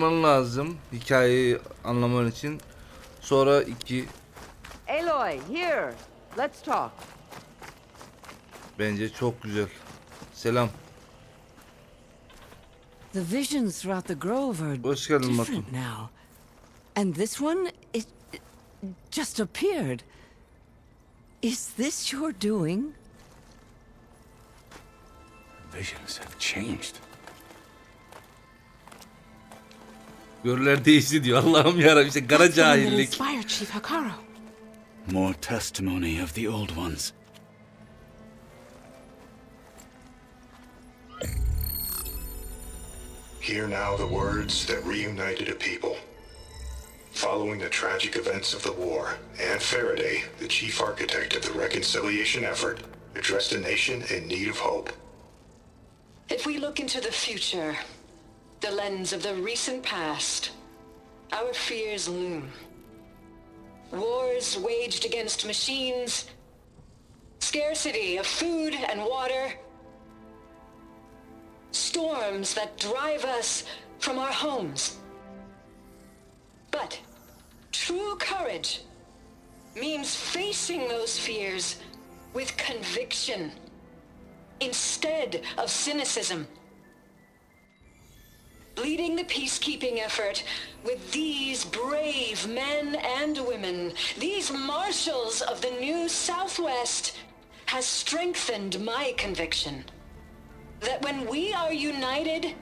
okuman lazım hikayeyi anlaman için. Sonra 2. Aloy, here. Let's talk. Bence çok güzel. Selam. The visions throughout the grove are Hoş geldin Batu. different now. And this one, it just appeared. Is this your doing? Visions have changed. Görüler değişti diyor. Allah'ım yarabbim, işte kara That's the one that cahillik. inspired Chief Hakaro. More testimony of the old ones. Hear now the words that reunited a people. Following the tragic events of the war, Anne Faraday, the chief architect of the reconciliation effort, addressed a nation in need of hope. If we look into the future, the lens of the recent past, our fears loom. Wars waged against machines, scarcity of food and water, storms that drive us from our homes. But true courage means facing those fears with conviction instead of cynicism. Leading the peacekeeping effort with these brave men and women, these marshals of the new Southwest, has strengthened my conviction that when we are united,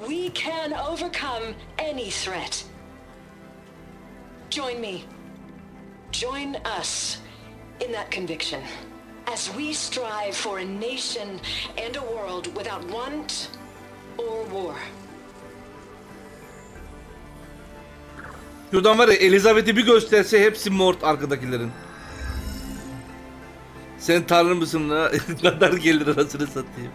we can overcome any threat. Join me. Join us in that conviction as we strive for a nation and a world without want or war. Şuradan var ya, Elizabeth'i bir gösterse hepsi mort arkadakilerin. Sen tanrı mısın la? Kadar gelir arasını satayım.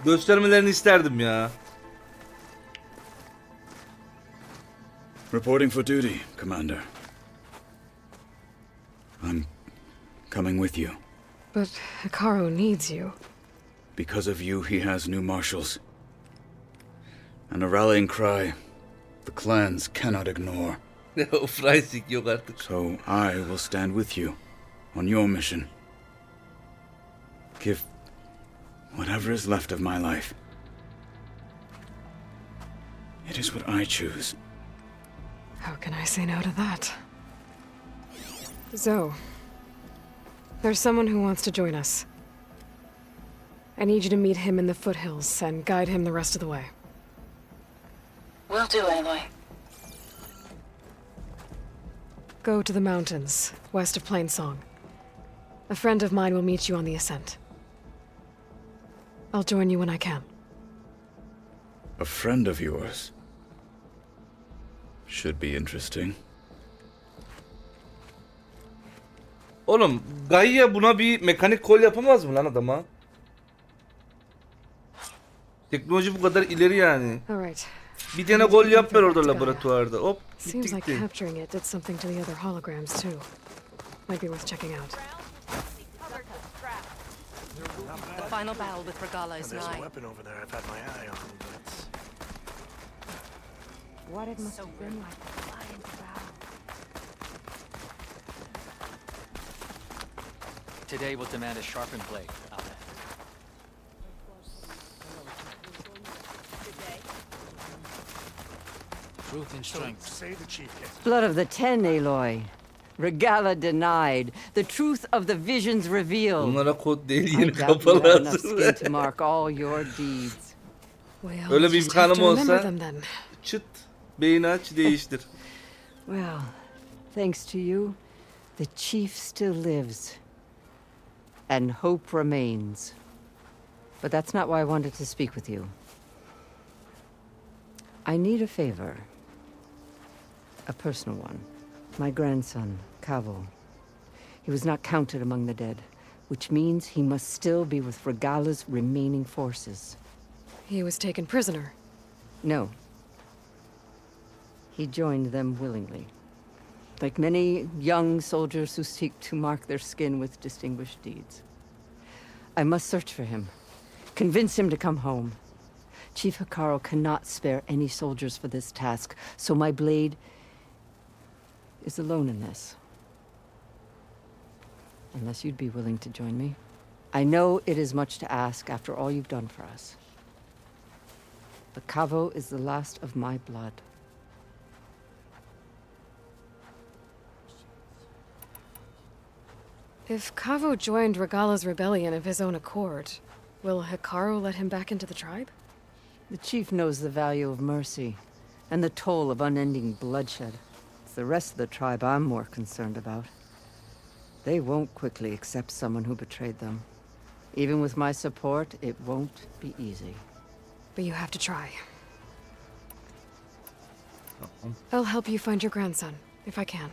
Göstermelerini isterdim ya. Reporting for duty, Commander. I'm coming with you. But Hakaro needs you. Because of you, he has new marshals. And a rallying cry the clans cannot ignore. Freisig yok artık. So I will stand with you on your mission. Give whatever is left of my life. It is what I choose. How can I say no to that? Zoe, there's someone who wants to join us. I need you to meet him in the foothills and guide him the rest of the way. Will do, Aloy. Go to the mountains, west of Plainsong. A friend of mine will meet you on the ascent. I'll join you when I can. A friend of yours. Should be interesting. Oğlum Gaia buna bir mekanik kol yapamaz mı lan adama? Teknoloji bu kadar ileri yani. All right. Bir tane gol yap ver orada laboratuvarda. Hop. Seems like Gitti. capturing it did something to the other holograms too. Might be worth checking out. The final battle with Regala is There's a nigh. weapon over there I've had my eye on, but What it must have been like to fly into battle. Today will demand a sharpened blade, Abone. Truth and strength. say the chief gets Blood of the Ten, Aloy. Regala denied. The truth of the visions revealed. Bunlara kod değil, I yeni doubt kafa you have enough lazım. skin to mark all your deeds. Well, Öyle bir just have imkanım to remember olsa them then. çıt beyni aç değiştir. Well, thanks to you, the chief still lives. And hope remains. But that's not why I wanted to speak with you. I need a favor. A personal one. My grandson, Cavo. He was not counted among the dead, which means he must still be with Regala's remaining forces. He was taken prisoner. No. He joined them willingly. Like many young soldiers who seek to mark their skin with distinguished deeds. I must search for him. Convince him to come home. Chief Hikaru cannot spare any soldiers for this task, so my blade is alone in this. Unless you'd be willing to join me. I know it is much to ask after all you've done for us. But Kavo is the last of my blood. If Kavo joined Regala's rebellion of his own accord, will Hikaru let him back into the tribe? The chief knows the value of mercy, and the toll of unending bloodshed. It's the rest of the tribe I'm more concerned about. They won't quickly accept someone who betrayed them. Even with my support, it won't be easy. But you have to try. I'll help you find your grandson, if I can.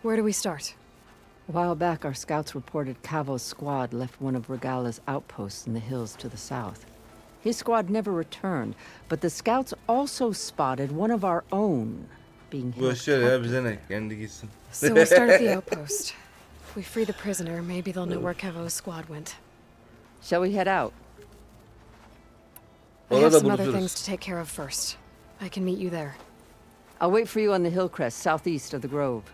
Where do we start? A while back, our scouts reported Kavo's squad left one of Regala's outposts in the hills to the south. His squad never returned, but the scouts also spotted one of our own being held Boş ver ya, captive. bize ne? Kendi gitsin. So we'll start at the outpost. If we free the prisoner, maybe they'll know where Kavo's squad went. Shall we head out? I have Orada some other buluşuruz. things to take care of first. I can meet you there. I'll wait for you on the hill crest southeast of the grove.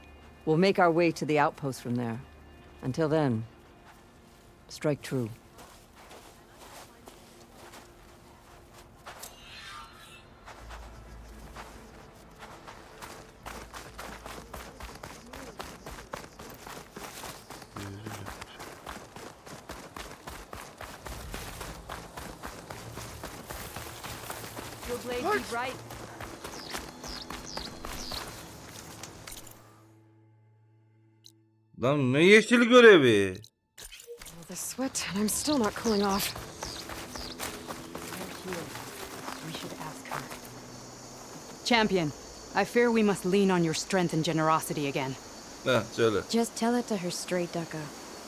We'll make our way to the outpost from there. Until then, strike true. Your blade be bright. Lan ne yeşil görevi? All the sweat, and I'm still not cooling off. We should ask her. Champion, I fear we must lean on your strength and generosity again. Ha söyle. Just tell it to her straight, Ducka.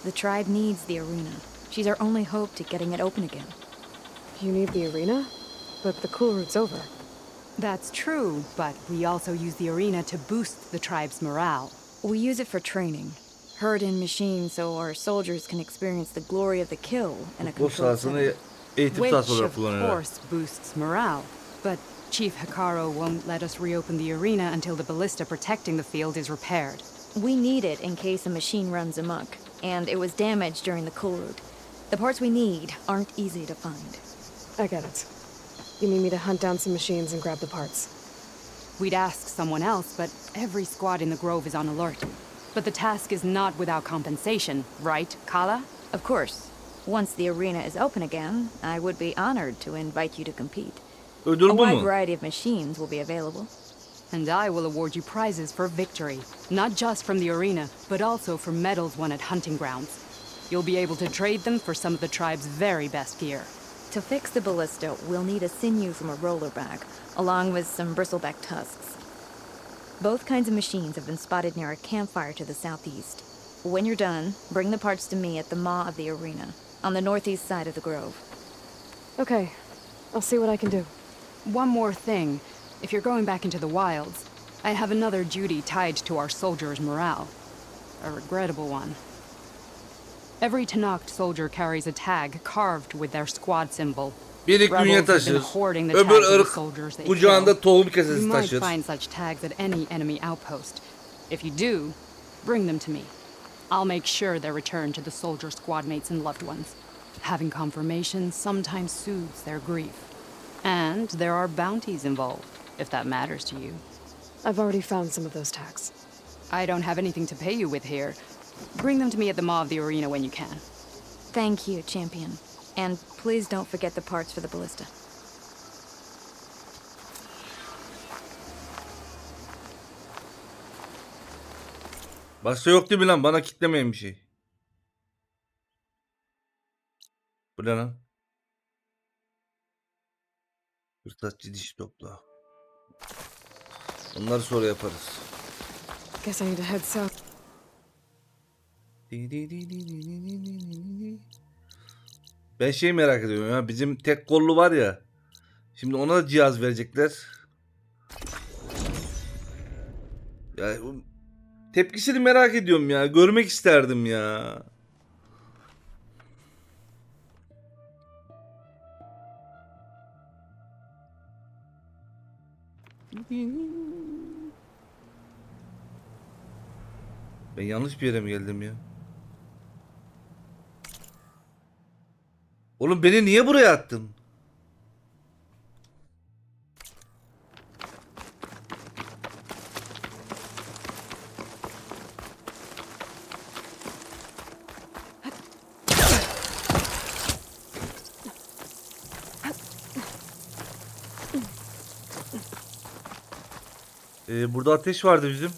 The tribe needs the arena. She's our only hope to getting it open again. You need the arena? But the cool route's over. That's true, but we also use the arena to boost the tribe's morale. We use it for training. Herd in machines so our soldiers can experience the glory of the kill in a Futbol controlled sahasını setting. eğitim Which, sahası olarak of kullanıyorlar. course, boosts morale. But Chief Hikaru won't let us reopen the arena until the ballista protecting the field is repaired. We need it in case a machine runs amok, and it was damaged during the cool route. The parts we need aren't easy to find. I get it. You need me to hunt down some machines and grab the parts. We'd ask someone else, but every squad in the grove is on alert. But the task is not without compensation, right, Kala? Of course. Once the arena is open again, I would be honored to invite you to compete. Ödül A bu wide mu? variety of machines will be available. And I will award you prizes for victory, not just from the arena, but also for medals won at hunting grounds. You'll be able to trade them for some of the tribe's very best gear. To fix the ballista, we'll need a sinew from a rollerback, along with some bristleback tusks. Both kinds of machines have been spotted near a campfire to the southeast. When you're done, bring the parts to me at the maw of the arena, on the northeast side of the grove. Okay. I'll see what I can do. One more thing. If you're going back into the wilds, I have another duty tied to our soldiers' morale. A regrettable one. Every Tanakh soldier carries a tag carved with their squad symbol. Biri künye Rebels have been taşır. hoarding the Öbür tags of the ırk soldiers they kucağında kill. tohum You kesesi might taşır. find such tags at any enemy outpost. If you do, bring them to me. I'll make sure they're returned to the soldier squad mates and loved ones. Having confirmation sometimes soothes their grief. And there are bounties involved, if that matters to you. I've already found some of those tags. I don't have anything to pay you with here. Bring them to me at the maw of the arena when you can. Thank you, champion. And please don't forget the parts for the ballista. Başka yok değil mi lan? Bana kitlemeyin bir şey. Bu ne lan? Fırsatçı diş topla. Onları sonra yaparız. Guess I need to head south. Ben şeyi merak ediyorum ya. Bizim tek kollu var ya. Şimdi ona da cihaz verecekler. Ya tepkisini merak ediyorum ya. Görmek isterdim ya. Ben yanlış bir yere mi geldim ya? Oğlum beni niye buraya attın? Burada ateş vardı bizim.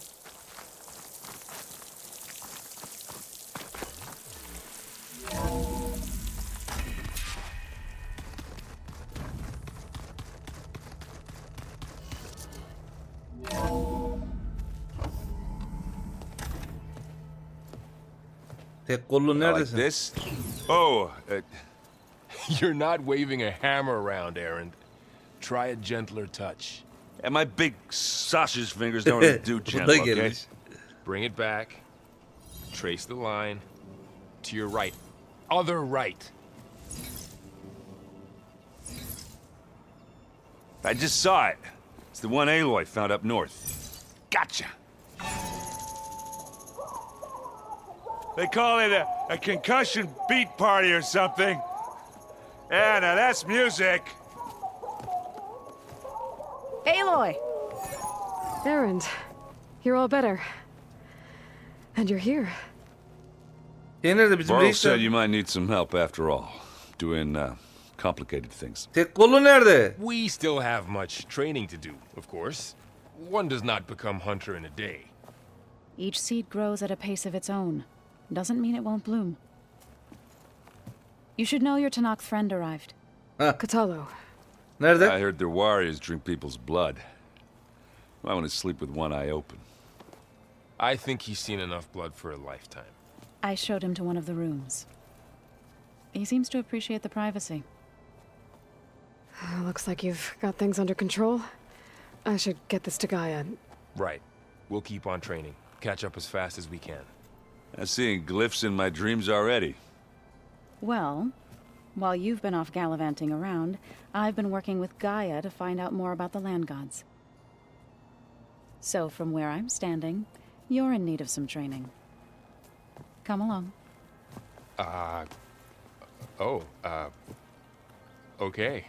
Tek kollu neredesin? Like this? Oh, you're not waving a hammer around, Aaron. Try a gentler touch. And my big sausage fingers don't really do gentle, okay? Bring it back. Trace the line. To your right. Other right. I just saw it. It's the one Aloy found up north. Gotcha. They call it a concussion beat party or something. Yeah, now that's music. Aloy! Aaron, you're all better. And you're here. Varl said you might need some help after all. Doing complicated things. Tek kollu nerede? We still have much training to do, of course. One does not become hunter in a day. Each seed grows at a pace of its own. Doesn't mean it won't bloom. You should know your Tanakh friend arrived. Katalo. Nerede? I heard their warriors drink people's blood. I want to sleep with one eye open. I think he's seen enough blood for a lifetime. I showed him to one of the rooms. He seems to appreciate the privacy. Looks like you've got things under control. I should get this to Gaia. Right. We'll keep on training. Catch up as fast as we can. I'm seeing glyphs in my dreams already. Well, while you've been off gallivanting around, I've been working with Gaia to find out more about the land gods. So from where I'm standing, you're in need of some training. Come along. Okay.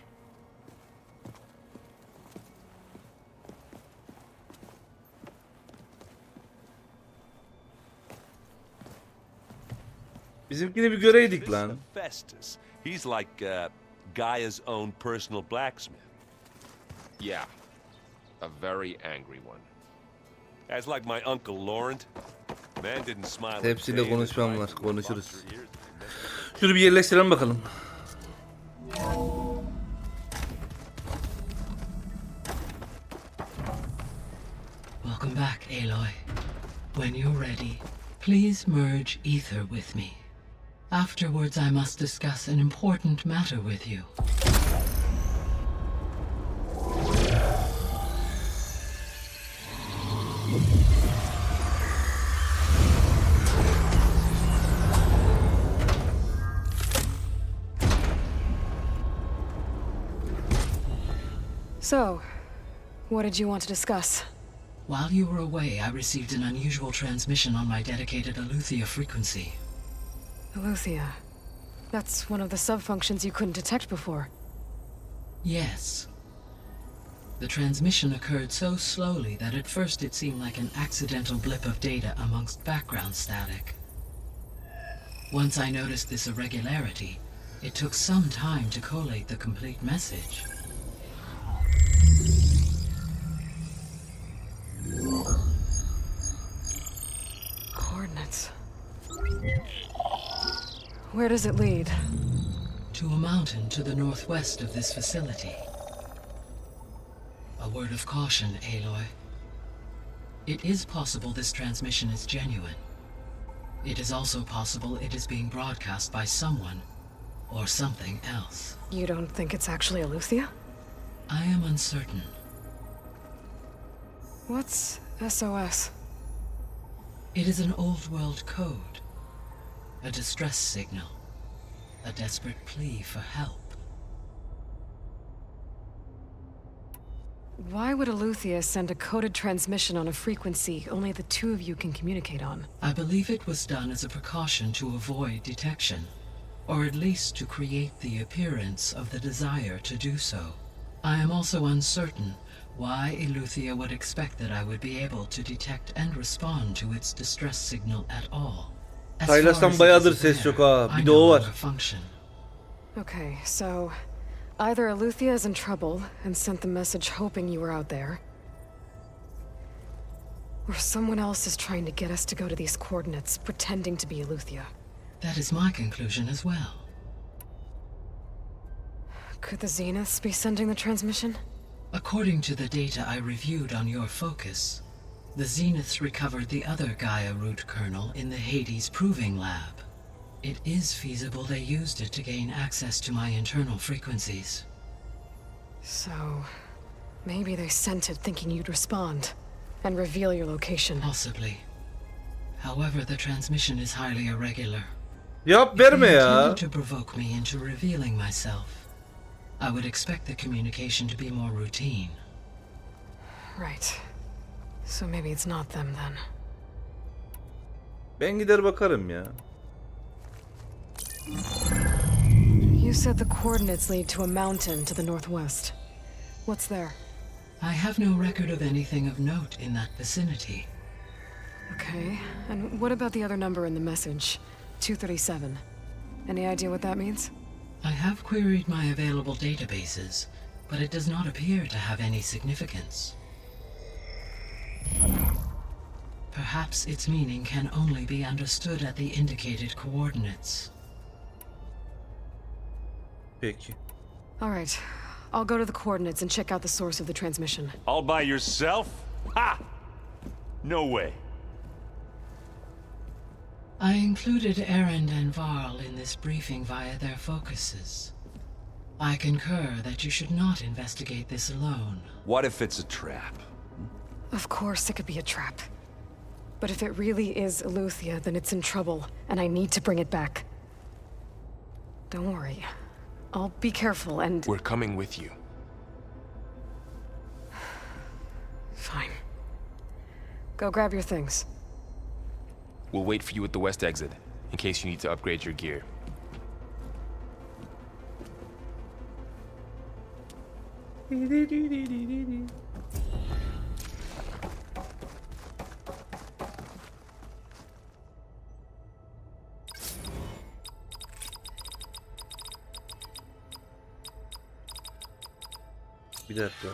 Bizimkini bir göreydik lan. Festus. He's like Gaia's own personal blacksmith. Yeah. A very angry one. As like my uncle Laurent. Man didn't smile. Hepsiyle konuşmam var. Konuşuruz. Şunu bir yerleştirelim bakalım. Welcome back, Aloy. When you're ready, please merge ether with me. Afterwards, I must discuss an important matter with you. So, what did you want to discuss? While you were away, I received an unusual transmission on my dedicated Aletheia frequency. Aletheia. That's one of the sub-functions you couldn't detect before. Yes. The transmission occurred so slowly that at first it seemed like an accidental blip of data amongst background static. Once I noticed this irregularity, it took some time to collate the complete message. Coordinates. Where does it lead? To a mountain to the northwest of this facility. A word of caution, Aloy. It is possible this transmission is genuine. It is also possible it is being broadcast by someone or something else. You don't think it's actually Aletheia? I am uncertain. What's SOS? It is an old world code. A distress signal. A desperate plea for help. Why would Aletheia send a coded transmission on a frequency only the two of you can communicate on? I believe it was done as a precaution to avoid detection, or at least to create the appearance of the desire to do so. I am also uncertain why Aletheia would expect that I would be able to detect and respond to its distress signal at all. As far Taylas'tan as it bayağıdır is ses yok aware, ha. I Bir de no o var. longer function. Okay, so either Aletheia is in trouble and sent the message hoping you were out there, or someone else is trying to get us to go to these coordinates pretending to be Aletheia. That is my conclusion as well. Could the Zeniths be sending the transmission? According to the data I reviewed on your focus, the Zeniths recovered the other Gaia root kernel in the Hades Proving Lab. It is feasible they used it to gain access to my internal frequencies. So, maybe they sent it thinking you'd respond and reveal your location. Possibly. However, the transmission is highly irregular. Yap If verme they ya. intended to provoke me into revealing myself, I would expect the communication to be more routine. Right. So maybe it's not them then. Ben gider bakarım ya. You said the coordinates lead to a mountain to the northwest. What's there? I have no record of anything of note in that vicinity. Okay, and what about the other number in the message? 237. Any idea what that means? I have queried my available databases, but it does not appear to have any significance. Perhaps its meaning can only be understood at the indicated coordinates. Peki. All right, I'll go to the coordinates and check out the source of the transmission. All by yourself? Ha! No way. I included Erend and Varl in this briefing via their focuses. I concur that you should not investigate this alone. What if it's a trap? Of course it could be a trap. But if it really is Aletheia, then it's in trouble, and I need to bring it back. Don't worry. I'll be careful and... We're coming with you. Fine. Go grab your things. We'll wait for you at the west exit, in case you need to upgrade your gear. Bir dakika.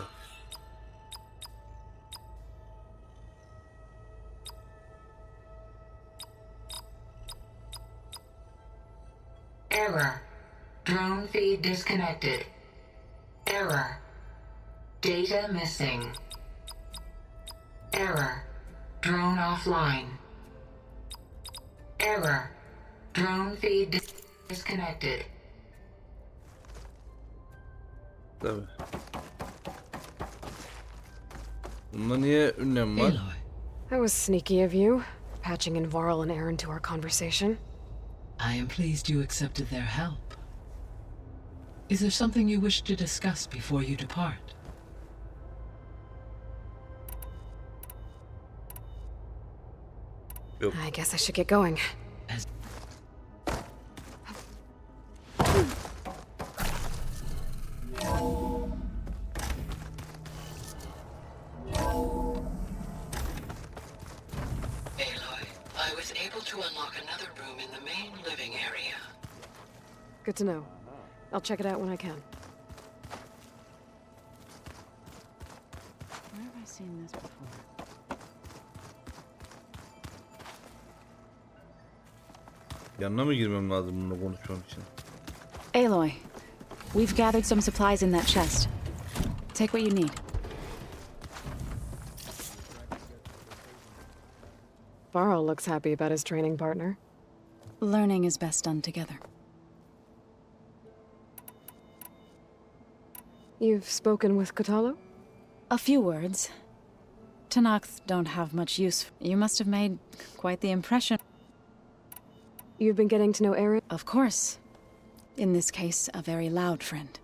Error. Drone feed disconnected. Error. Data missing. Error. Drone offline. Error. Drone feed disconnected. Tabii. Bunda niye ünlem var? Aloy. That was sneaky of you, patching in Varl and Aaron to our conversation. I am pleased you accepted their help. Is there something you wish to discuss before you depart? I guess I should get going. Aloy, I was able to unlock another room in the main living area. Good to know. I'll check it out when I can. Where have I seen this before? Yanına mı girmem lazım bununla konuşmam için? Aloy, we've gathered some supplies in that chest. Take what you need. Varl looks happy about his training partner. Learning is best done together. You've spoken with Katalo? A few words. Tanakhs don't have much use. You must have made quite the impression. You've been getting to know Aaron? Of course. In this case, a very loud friend.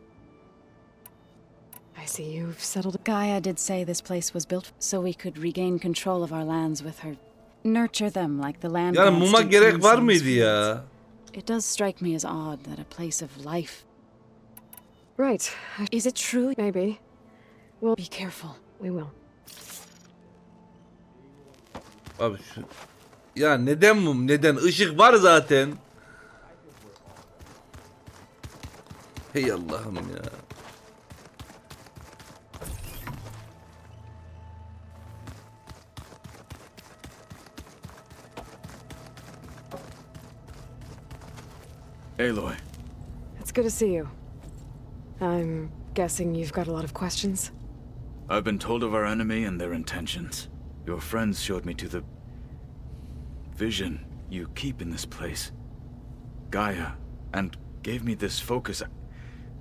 I see you've settled. Gaia did say this place was built so we could regain control of our lands with her. Nurture them like the land. Yani muma gerek var mıydı ya? It does strike me as odd that a place of life. Right. Is it true? Maybe. Well, be careful. We will. Abi şu... Ya neden mum? Neden? Işık var zaten. Hey Allah'ım ya. Aloy. It's good to see you. I'm guessing you've got a lot of questions? I've been told of our enemy and their intentions. Your friends showed me to the vision you keep in this place, Gaia, and gave me this focus.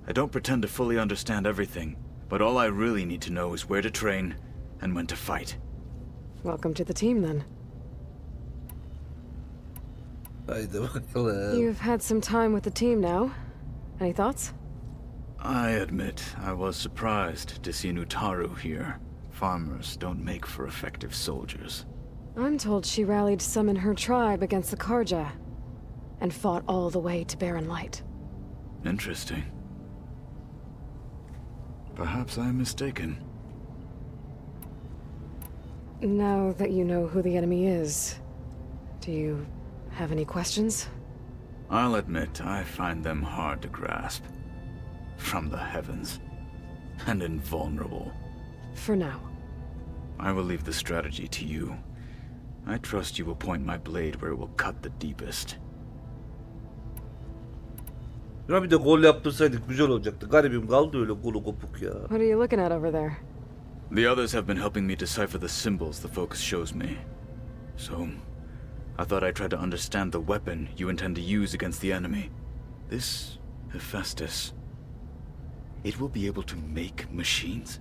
I don't pretend to fully understand everything, but all I really need to know is where to train and when to fight. Welcome to the team, then. You've had some time with the team now. Any thoughts? I admit I was surprised to see Nutaru here. Farmers don't make for effective soldiers. I'm told she rallied some in her tribe against the Karja, and fought all the way to Barren Light. Interesting. Perhaps I'm mistaken. Now that you know who the enemy is, do you have any questions? I'll admit I find them hard to grasp. From the heavens. And invulnerable. For now. I will leave the strategy to you. I trust you will point my blade where it will cut the deepest. Buna bir de gol yaptırsaydık güzel olacaktı. Garibim kaldı öyle kolu kopuk ya. What are you looking at over there? The others have been helping me decipher the symbols the focus shows me. So, I thought I'd try to understand the weapon you intend to use against the enemy. This Hephaestus. It will be able to make machines?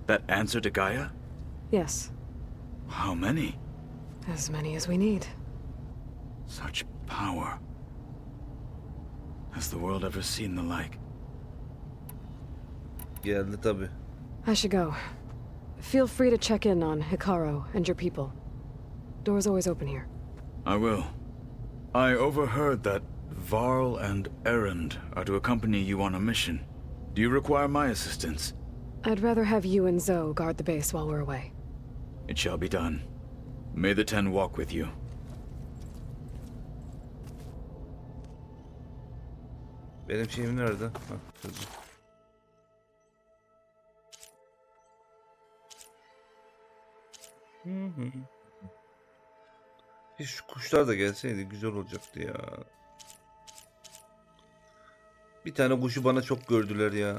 That answer to Gaia? Yes. How many? As many as we need. Such power. Has the world ever seen the like? Geldi tabii. I should go. Feel free to check in on Hikaru and your people. Door's always open here. I will. I overheard that Varl and Erend are to accompany you on a mission. Do you require my assistance? I'd rather have you and Zoe guard the base while we're away. It shall be done. May the Ten walk with you. Benim şeyim nerede? Hah, şurada. Şu kuşlar da gelseydi güzel olacaktı ya. Bir tane kuşu bana çok gördüler ya.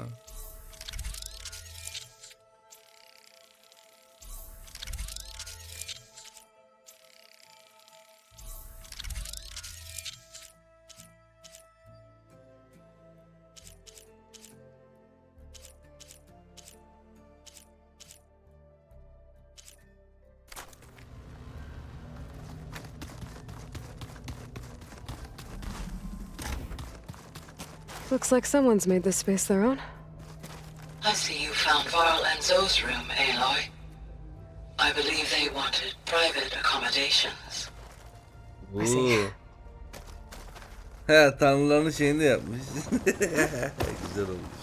Looks like someone's made this space their own. I see you found Varl and Zoe's room, Aloy. I believe they wanted private accommodations. Oo. He, tanrıların şeyini de yapmış. Güzel olmuş.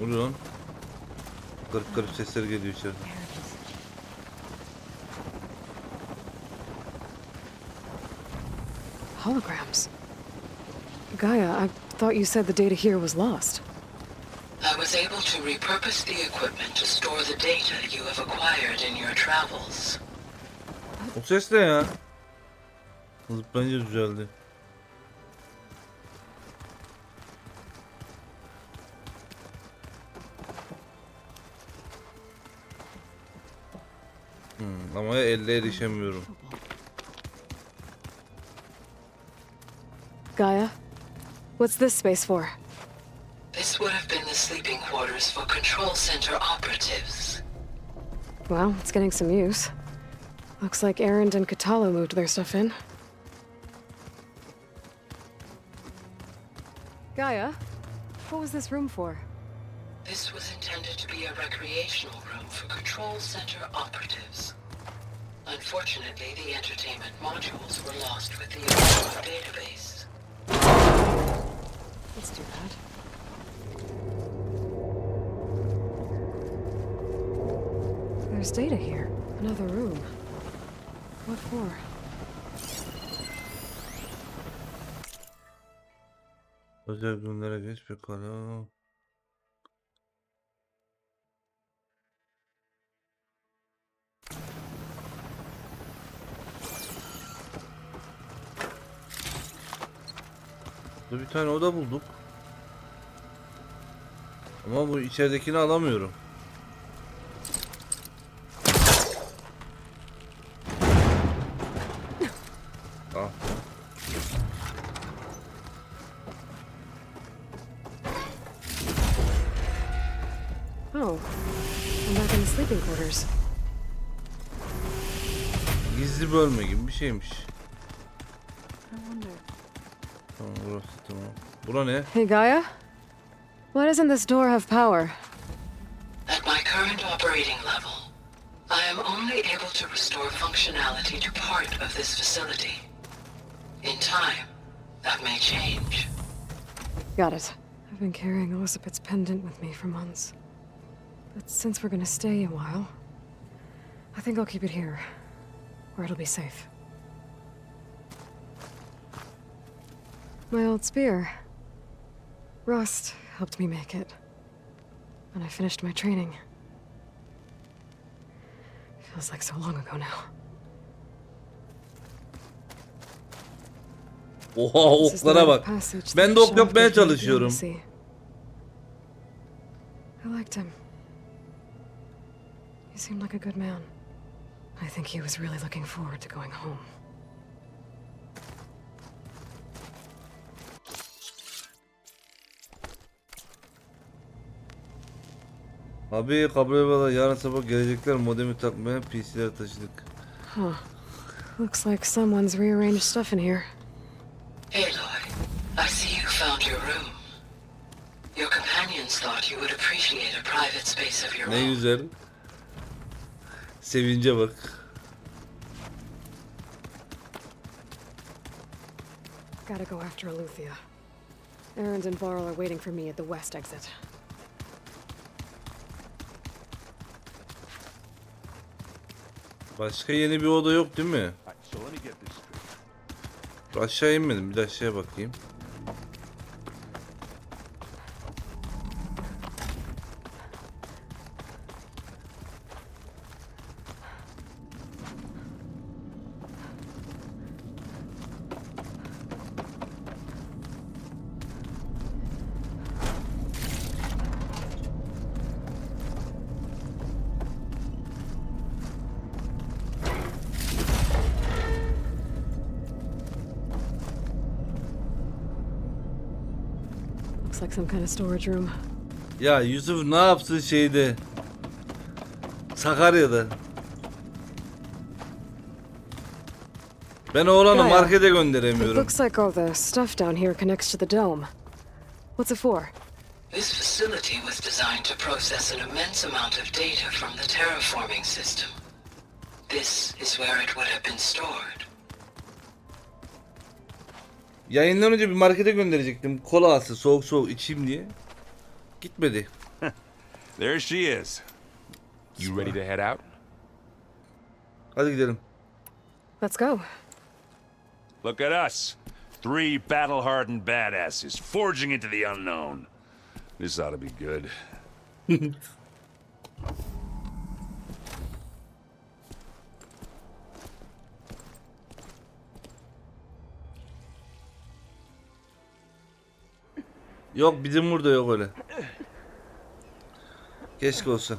Ne lan? Garip garip sesler geliyor içeride. Holograms. Gaia, I thought you said the data here was lost. I was able to repurpose the equipment to store the data you have acquired in your travels. O ses ne ya? Zıplayınca düzeldi. Ama elle erişemiyorum. Gaia, what's What's this space for? This would have been the sleeping quarters for control center operatives. Well, it's getting some use. Looks like Aaron and Katalo moved their stuff in. Gaia, what was this room for? This was intended to be a recreational room for control center operatives. Unfortunately, the entertainment modules were lost with the original database. Let's do that. There's data here. Another room. What for? Özel günlere geç bakalım. Burada bir tane oda bulduk. Ama bu içeridekini alamıyorum. Ah. Oh, I'm back in the sleeping quarters. Gizli bölme gibi bir şeymiş. I wonder. Tamam, burası tamam. Bura ne? Hey, Gaia? Why doesn't this door have power? At my current operating level, I am only able to restore functionality to part of this facility. In time, that may change. Got it. I've been carrying Elizabeth's pendant with me for months. But since we're gonna stay a while, I think I'll keep it here, where it'll be safe. My old spear. Rust helped me make it. And I finished my training. Feels like so long ago now. Oha, oklara bak. Ben de ok yapmaya çalışıyorum. I liked him. He seemed like a good man. I think he was really looking forward to going home. Abi kabul eyvallah, yarın sabah gelecekler, modemi takmaya PC'leri taşıdık. Huh. Looks like someone's rearranged stuff in here. Aloy, I see you found your room. Your companions thought you would appreciate a private space of your Ne own. güzel. Sevince bak. Gotta go after Aletheia. Aaron and Varl are waiting for me at the west exit. Başka yeni bir oda yok değil mi? Aşağı inmedim, bir de aşağıya bakayım. Looks like some kind of storage room. Ya Yusuf ne yapsın şeyde? Sakarya'da. Ben oğlanı Gaia, markete It gönderemiyorum. looks like all the stuff down here connects to the dome. What's it for? This facility was designed to process an immense amount of data from the terraforming system. This is where it would have been stored. Yayından önce bir markete gönderecektim. Kola alsın, soğuk soğuk içeyim diye. Gitmedi. There she is. You ready to head out? Hadi gidelim. Let's go. Look at us. 3 battle-hardened badasses forging into the unknown. This ought to be good. Yok, bizim burada yok öyle. Keşke olsa.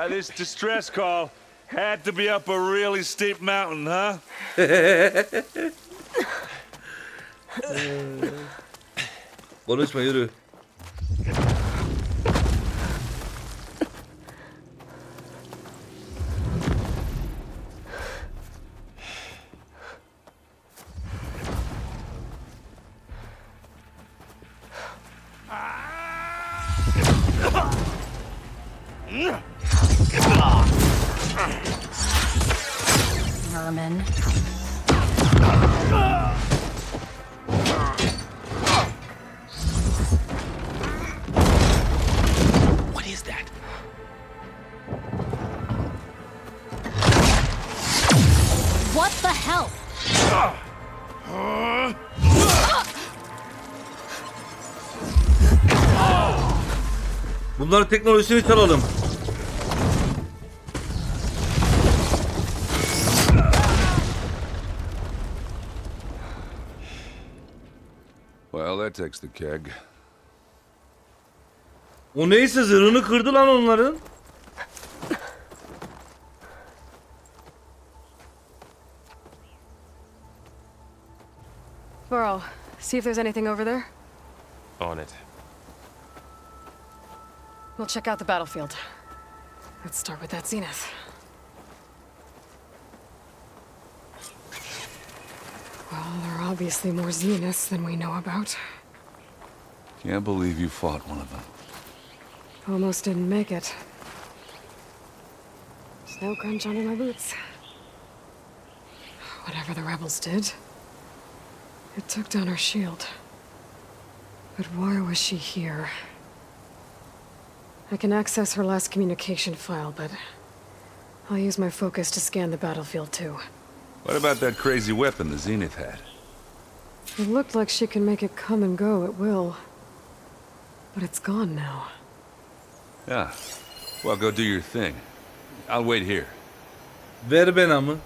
This distress call had to be up a really steep mountain, huh? Konuşma, yürü. Vermin. What is that? What the hell? Bunların teknolojisini çalalım. Well, that takes the keg. O neyse zırhını kırdı lan onların. Varl, see if there's anything over there. On it. We'll check out the battlefield. Let's start with that zenith. Well, there are obviously more zeniths than we know about. Can't believe you fought one of them. Almost didn't make it. Snow crunch under my boots. Whatever the rebels did, it took down our shield. But why was she here? I can access her last communication file, but I'll use my focus to scan the battlefield too. What about that crazy weapon the Zenith had? It looked like she can make it come and go at will. But it's gone now. Yeah. Well, go do your thing. I'll wait here. Verbena mı?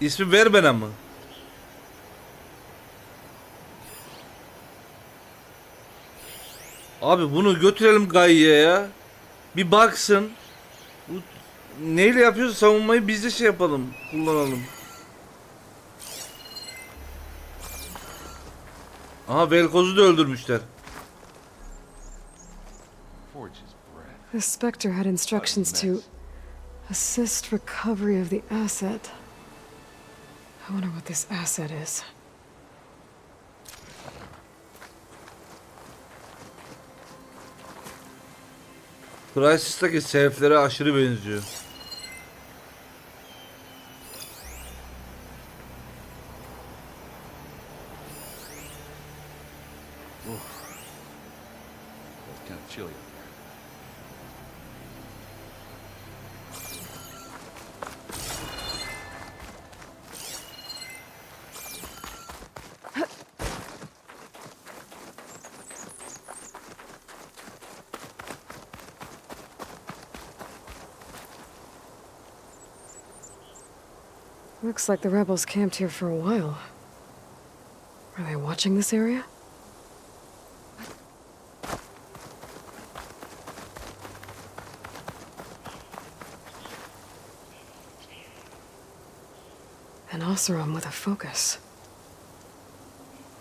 İsmi Verbena mı? Abi bunu götürelim Gaia'ya ya. Bir baksın. Bu neyle yapıyorsa savunmayı biz de şey yapalım. Kullanalım. Aha Velkoz'u da öldürmüşler. The Spectre had instructions to assist recovery of the asset. I wonder what this asset is. Crysis'taki selflere aşırı benziyor. It's kind of chilly up there. Looks like the rebels camped here for a while. Are they watching this area? An Oseram with a focus.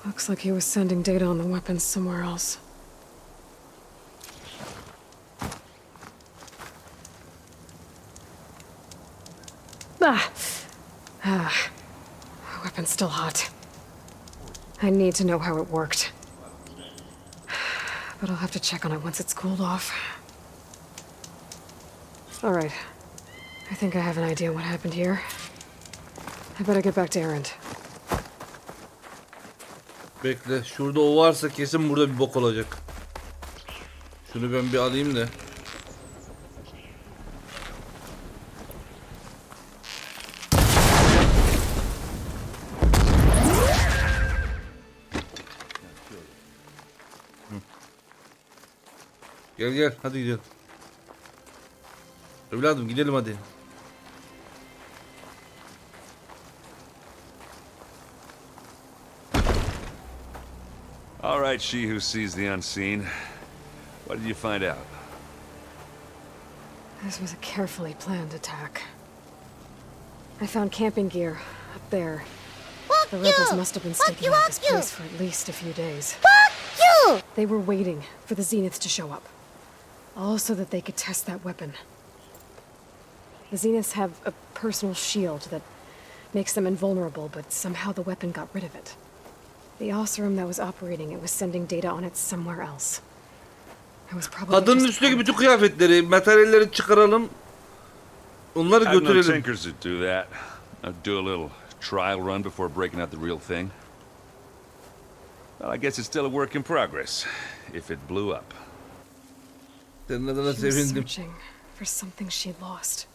Looks like he was sending data on the weapons somewhere else. Weapon's still hot. I need to know how it worked. But I'll have to check on it once it's cooled off. Alright. I think I have an idea what happened here. I better get back to Erend. Bekle. Şurada o varsa kesin burada bir bok olacak. Şunu ben bir alayım da. Gel gel hadi gidelim. Evladım gidelim hadi. All right, she who sees the unseen. What did you find out? This was a carefully planned attack. I found camping gear up there. The rebels must have been staking out this place for at least a few days. Fuck you! They were waiting for the Zeniths to show up. All so that they could test that weapon. The Zeniths have a personal shield that makes them invulnerable, but somehow the weapon got rid of it. The Oseram that was operating it was sending data on it somewhere else. I was probably Kadının just üstündeki bütün kıyafetleri, materyalleri çıkaralım. Onları I've known götürelim. tinkers that do that. I'd do a little trial run before breaking out the real thing. Well, I guess it's still a work in progress, if it blew up. Senin adına She was sevindim. searching for something she lost.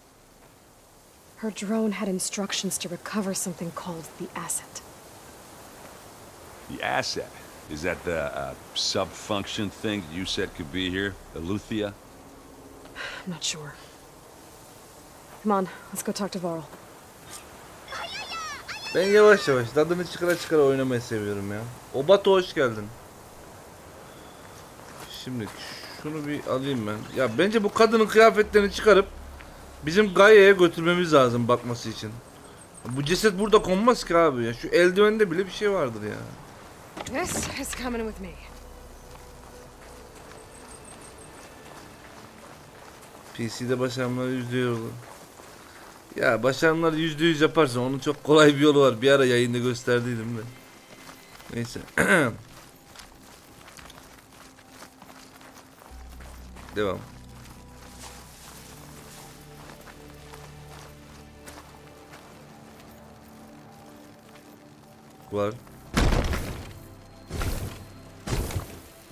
Her drone had instructions to recover something called the asset. The asset? Is that the sub-function thing you said could be here? Aletheia? I'm not sure. Come on, let's go talk to Varl. Ben yavaş yavaş tadını çıkara çıkara oynamayı seviyorum ya. Obato hoş geldin. Şimdi şunu bir alayım ben. Ya bence bu kadının kıyafetlerini çıkarıp bizim Gaia'ya götürmemiz lazım bakması için. Bu ceset burada konmaz ki abi ya. Şu eldivende bile bir şey vardır ya. This is coming with me. PC'de başarımları %100 olur. Ya başarımları %100 yaparsan onun çok kolay bir yolu var. Bir ara yayında gösterdiydim de. Neyse. Devam. Var.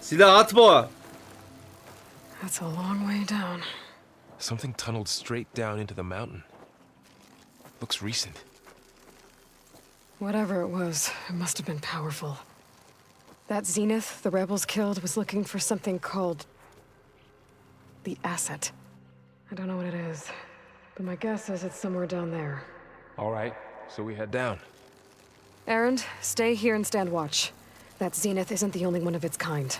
Silah atma. That's a long way down. Something tunneled straight down into the mountain. Looks recent. Whatever it was, it must have been powerful. That Zenith the rebels killed was looking for something called the asset. I don't know what it is, but my guess is it's somewhere down there. All right, so we head down. Erend, stay here and stand watch. That Zenith isn't the only one of its kind.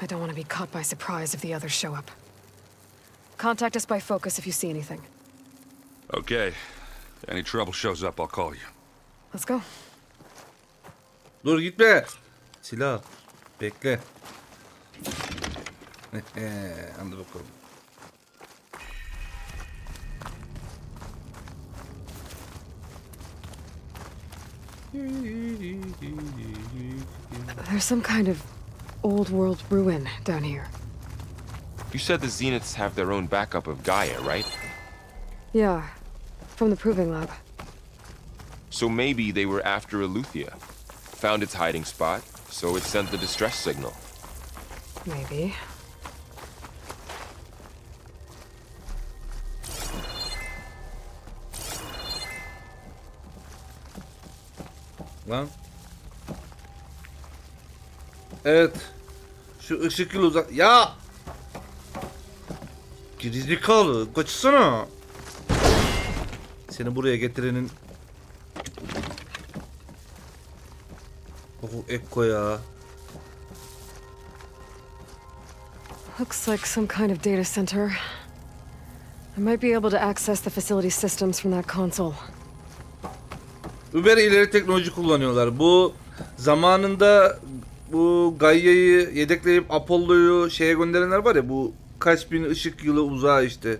I don't want to be caught by surprise if the others show up. Contact us by focus if you see anything. Okay. Any trouble shows up, I'll call you. Let's go. Dur gitme. Silah. Bekle. Hadi bakalım. There's some kind of old world ruin down here. You said the Zeniths have their own backup of Gaia, right? Yeah, from the proving lab. So maybe they were after Aletheia. Found its hiding spot, so it sent the distress signal. Maybe. Lan. Evet. Şu ışık yılı uzak. Ya! Gerizekalı. Kaçsana. Seni buraya getirenin. Oh, Ekko ya. Looks like some kind of data center. I might be able to access the facility systems from that console. Uber ileri teknoloji kullanıyorlar. Bu zamanında bu Gaia'yı yedekleyip Apollo'yu şeye gönderenler var ya, bu kaç bin ışık yılı uzağa işte.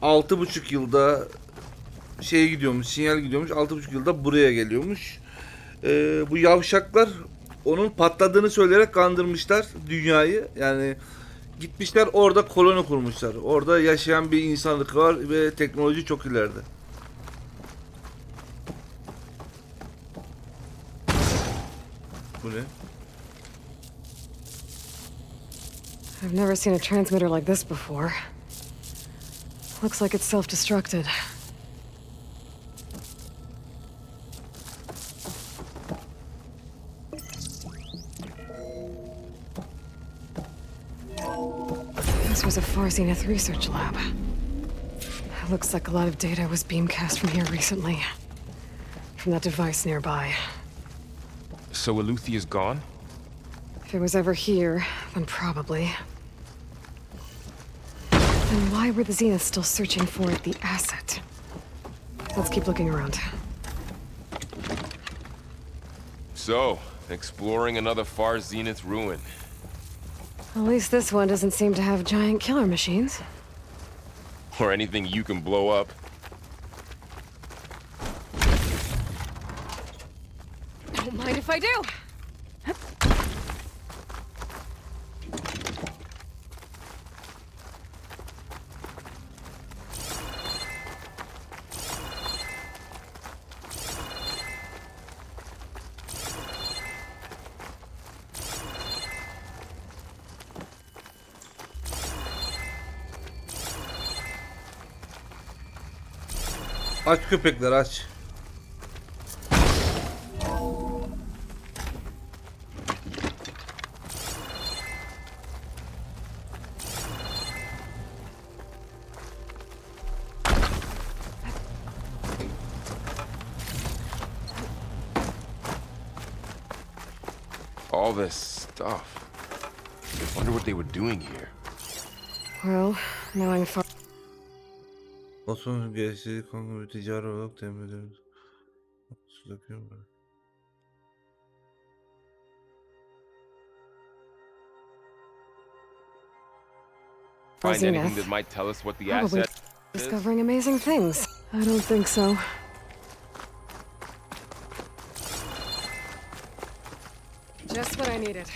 6,5 yılda şeye gidiyormuş, sinyal gidiyormuş. 6,5 yılda buraya geliyormuş. Bu yavşaklar onun patladığını söyleyerek kandırmışlar dünyayı. Yani gitmişler orada koloni kurmuşlar. Orada yaşayan bir insanlık var ve teknoloji çok ileride. Bu ne? I've never seen a transmitter like this before. Looks like it's self-destructed. This was a Far Zenith research lab. It looks like a lot of data was beamcast from here recently. From that device nearby. So Aletheia's gone? If it was ever here, then probably. Then why were the Zeniths still searching for the asset? Let's keep looking around. So, Exploring another far zenith ruin. At least this one doesn't seem to have giant killer machines. Or anything you can blow up. Don't mind if I do. Aç köpekler aç. All this stuff. Wonder what they were doing here. Well, knowing far. Olsun gelişi kanka bir ticari olarak temin ediyoruz. Find anything that might tell us what the Probably asset is? discovering amazing things. I don't think so. Just what I needed.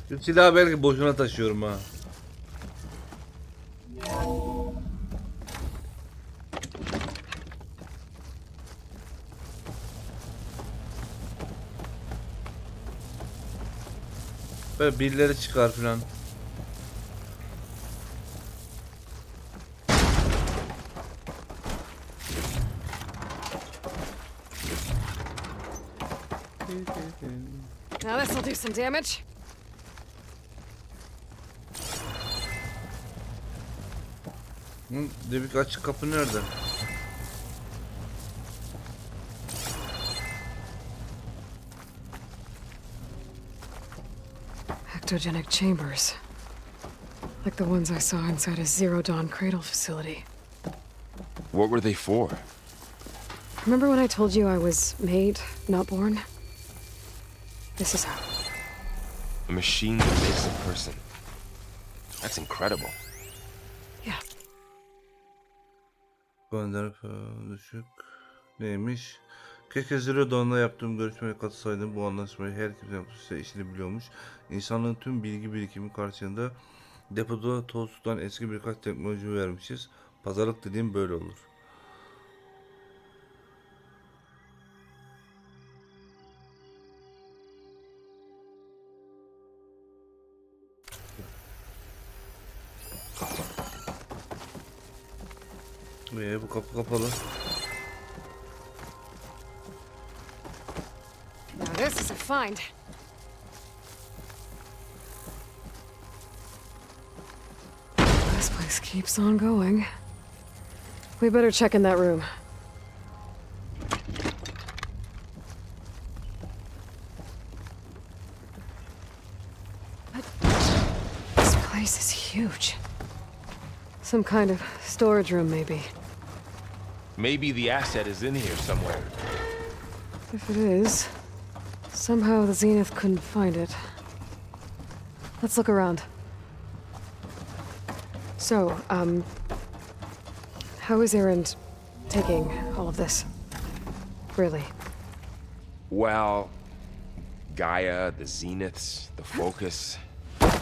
Şu silahı belki boşuna taşıyorum ha. Böyle birileri çıkar filan. Now this'll do some damage. Demek açık kapı nerede? Ectogenic chambers. Like the ones I saw inside a Zero Dawn cradle facility. What were they for? Remember when I told you I was made, not born? This is how. A machine that makes a person. That's incredible. Yeah. Gönder düşük. Neymiş? Keşke Zero Dawn'la yaptığım görüşmeye katılsaydım. Bu anlaşmayı her kim yapmışsa işini biliyormuş. İnsanlığın tüm bilgi birikimi karşılığında depoda toz tutan eski birkaç teknoloji vermişiz. Pazarlık dediğim böyle olur. Bu kapı kapalı. Now this is a find. This place keeps on going. We better check in that room. This place is huge. Some kind of storage room, maybe. Maybe the asset is in here somewhere. If it is, somehow the Zenith couldn't find it. Let's look around. So, how is Erend taking all of this? Really? Well, Gaia, the Zeniths, the Focus.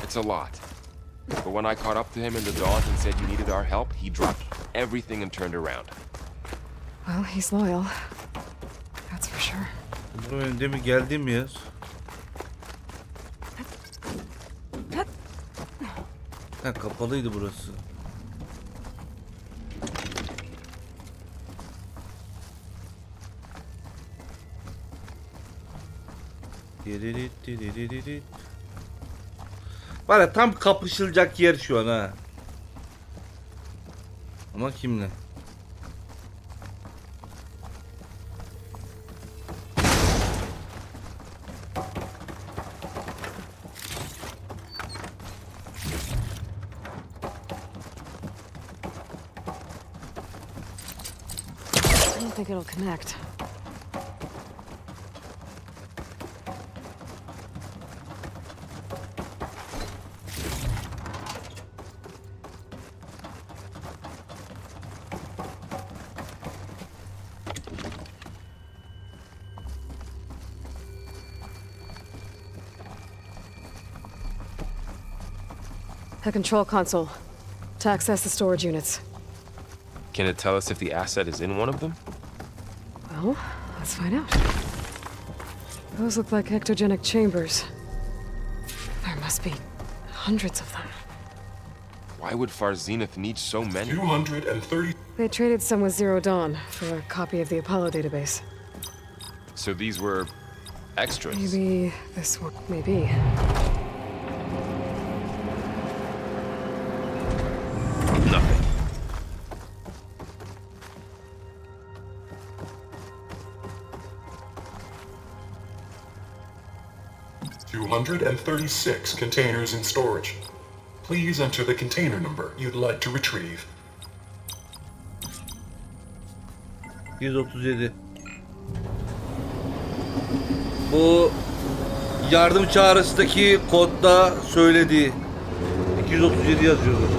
It's a lot. But when I caught up to him in the Daunt and said you needed our help, he dropped everything and turned around. Well, he's loyal. That's for sure. Bu önünde mi geldiğim yer? Ha, kapalıydı burası. Var ya, tam kapışılacak yer şu an ha. Ama kimle? I don't think it'll connect. A control console to access the storage units. Can it tell us if the asset is in one of them? Well, let's find out. Those look like ectogenic chambers. There must be hundreds of them. Why would Far Zenith need so many? 230. They traded some with Zero Dawn for a copy of the Apollo database. So these were extras? Maybe this one. Maybe. Nothing. $236 containers in storage. Please enter the container number you'd like to retrieve. 137. Bu yardım çağrısındaki kodda söylediği 237 yazıyordu.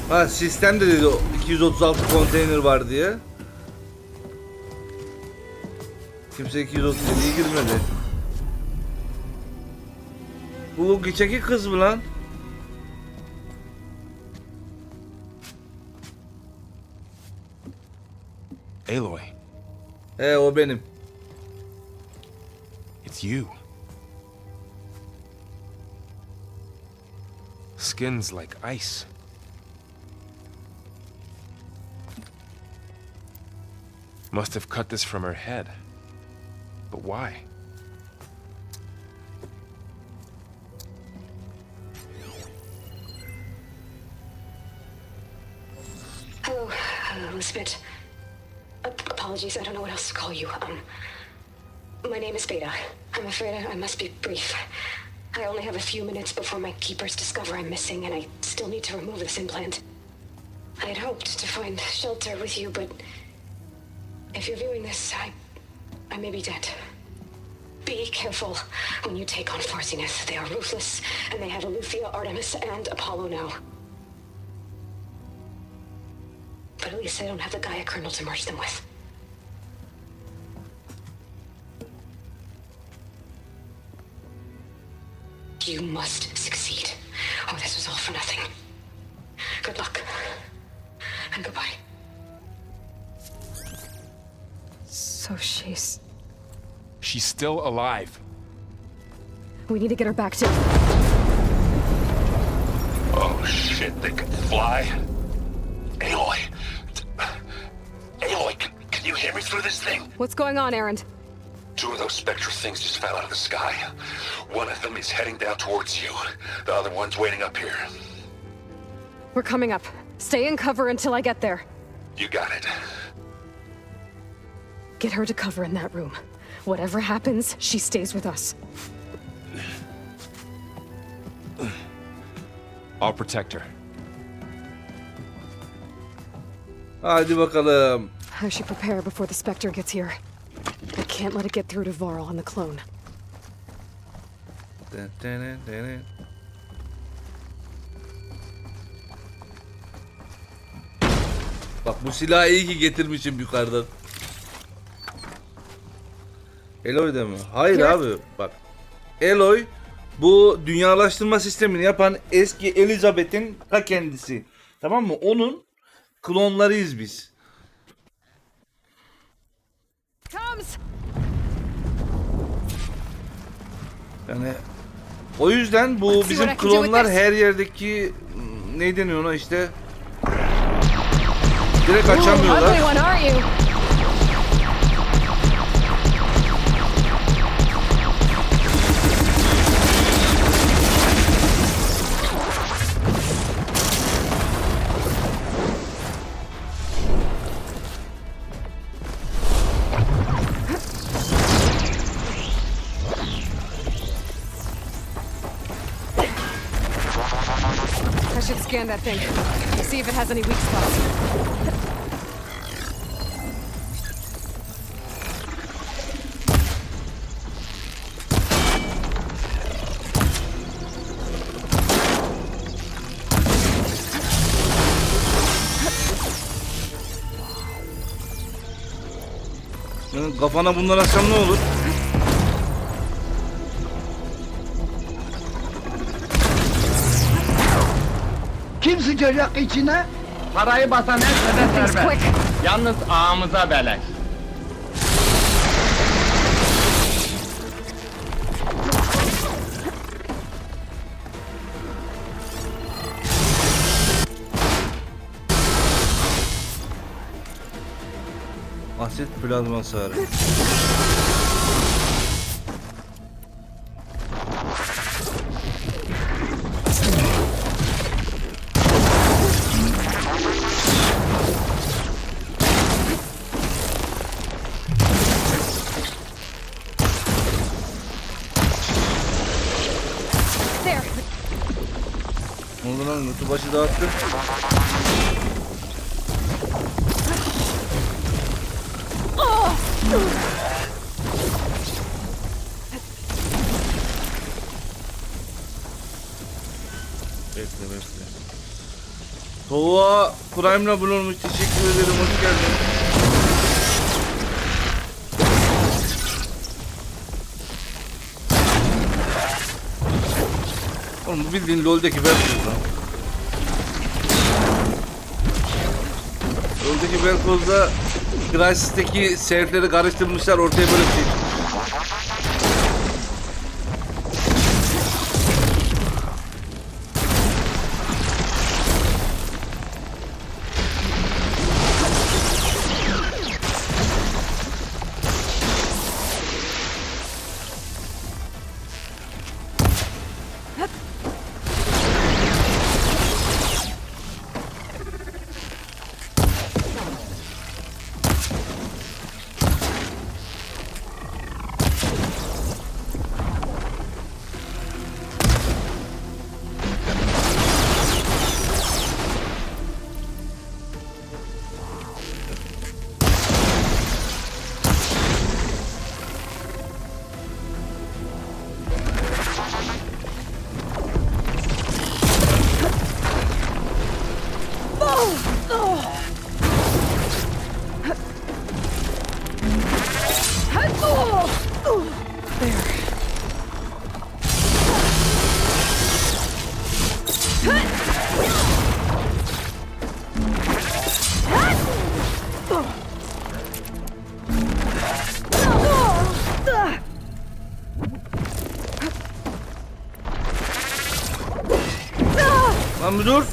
Ha, sistemde dedi 236 konteyner var diye. Kimse 237'ye girmedi. Bu geçeki kız mı lan? Aloy. O benim. It's you. Skin's like ice. Must have cut this from her head. But why? Hello, Elizabeth. Apologies, I don't know what else to call you. My name is Beta. I'm afraid I must be brief. I only have a few minutes before my keepers discover I'm missing, and I still need to remove this implant. I had hoped to find shelter with you, but if you're viewing this, I may be dead. Be careful when you take on Far Zenith. They are ruthless, and they have Aletheia, Artemis, and Apollo now. But at least they don't have the Gaia kernel to merge them with. You must succeed, or this was all for nothing. Good luck, and goodbye. So she's still alive. We need to get her back to... Oh shit, they can fly? Aloy! Aloy, can you hear me through this thing? What's going on, Erend? Two of those spectral things just fell out of the sky. One of them is heading down towards you. The other one's waiting up here. We're coming up. Stay in cover until I get there. You got it. Get her to cover in that room. Whatever happens, she stays with us. I'll protect her. Hadi bakalım. I should prepare before the Spectre gets here. I can't let it get through to Varl and the clone. Bak bu silahı iyi ki getirmişim yukarıdan. Aloy da mı? Hayır abi bak. Aloy bu dünyalaştırma sistemini yapan eski Elizabeth'in ta kendisi. Tamam mı? Onun klonlarıyız biz. Yani o yüzden bu bizim klonlar her yerdeki ne deniyor ona işte direkt açamıyorlar. I should scan that thing. See if it has any weak spots. Kafana bunları atsam ne olur? Kim sıçacak içine? Parayı basan herkese serbest. Yalnız ağamıza beleş. Asit plazma hasarı. Ne oldu lan? Notu başı dağıttı. Bekle. Tova Prime'la bulunmuş. Teşekkür ederim. Hoş geldin. Oğlum bu bildiğin LoL'deki Velkoz lan. LoL'deki Velkoz'da Crysis'teki serfleri karıştırmışlar, ortaya böyle bir şey. Lan bir dur.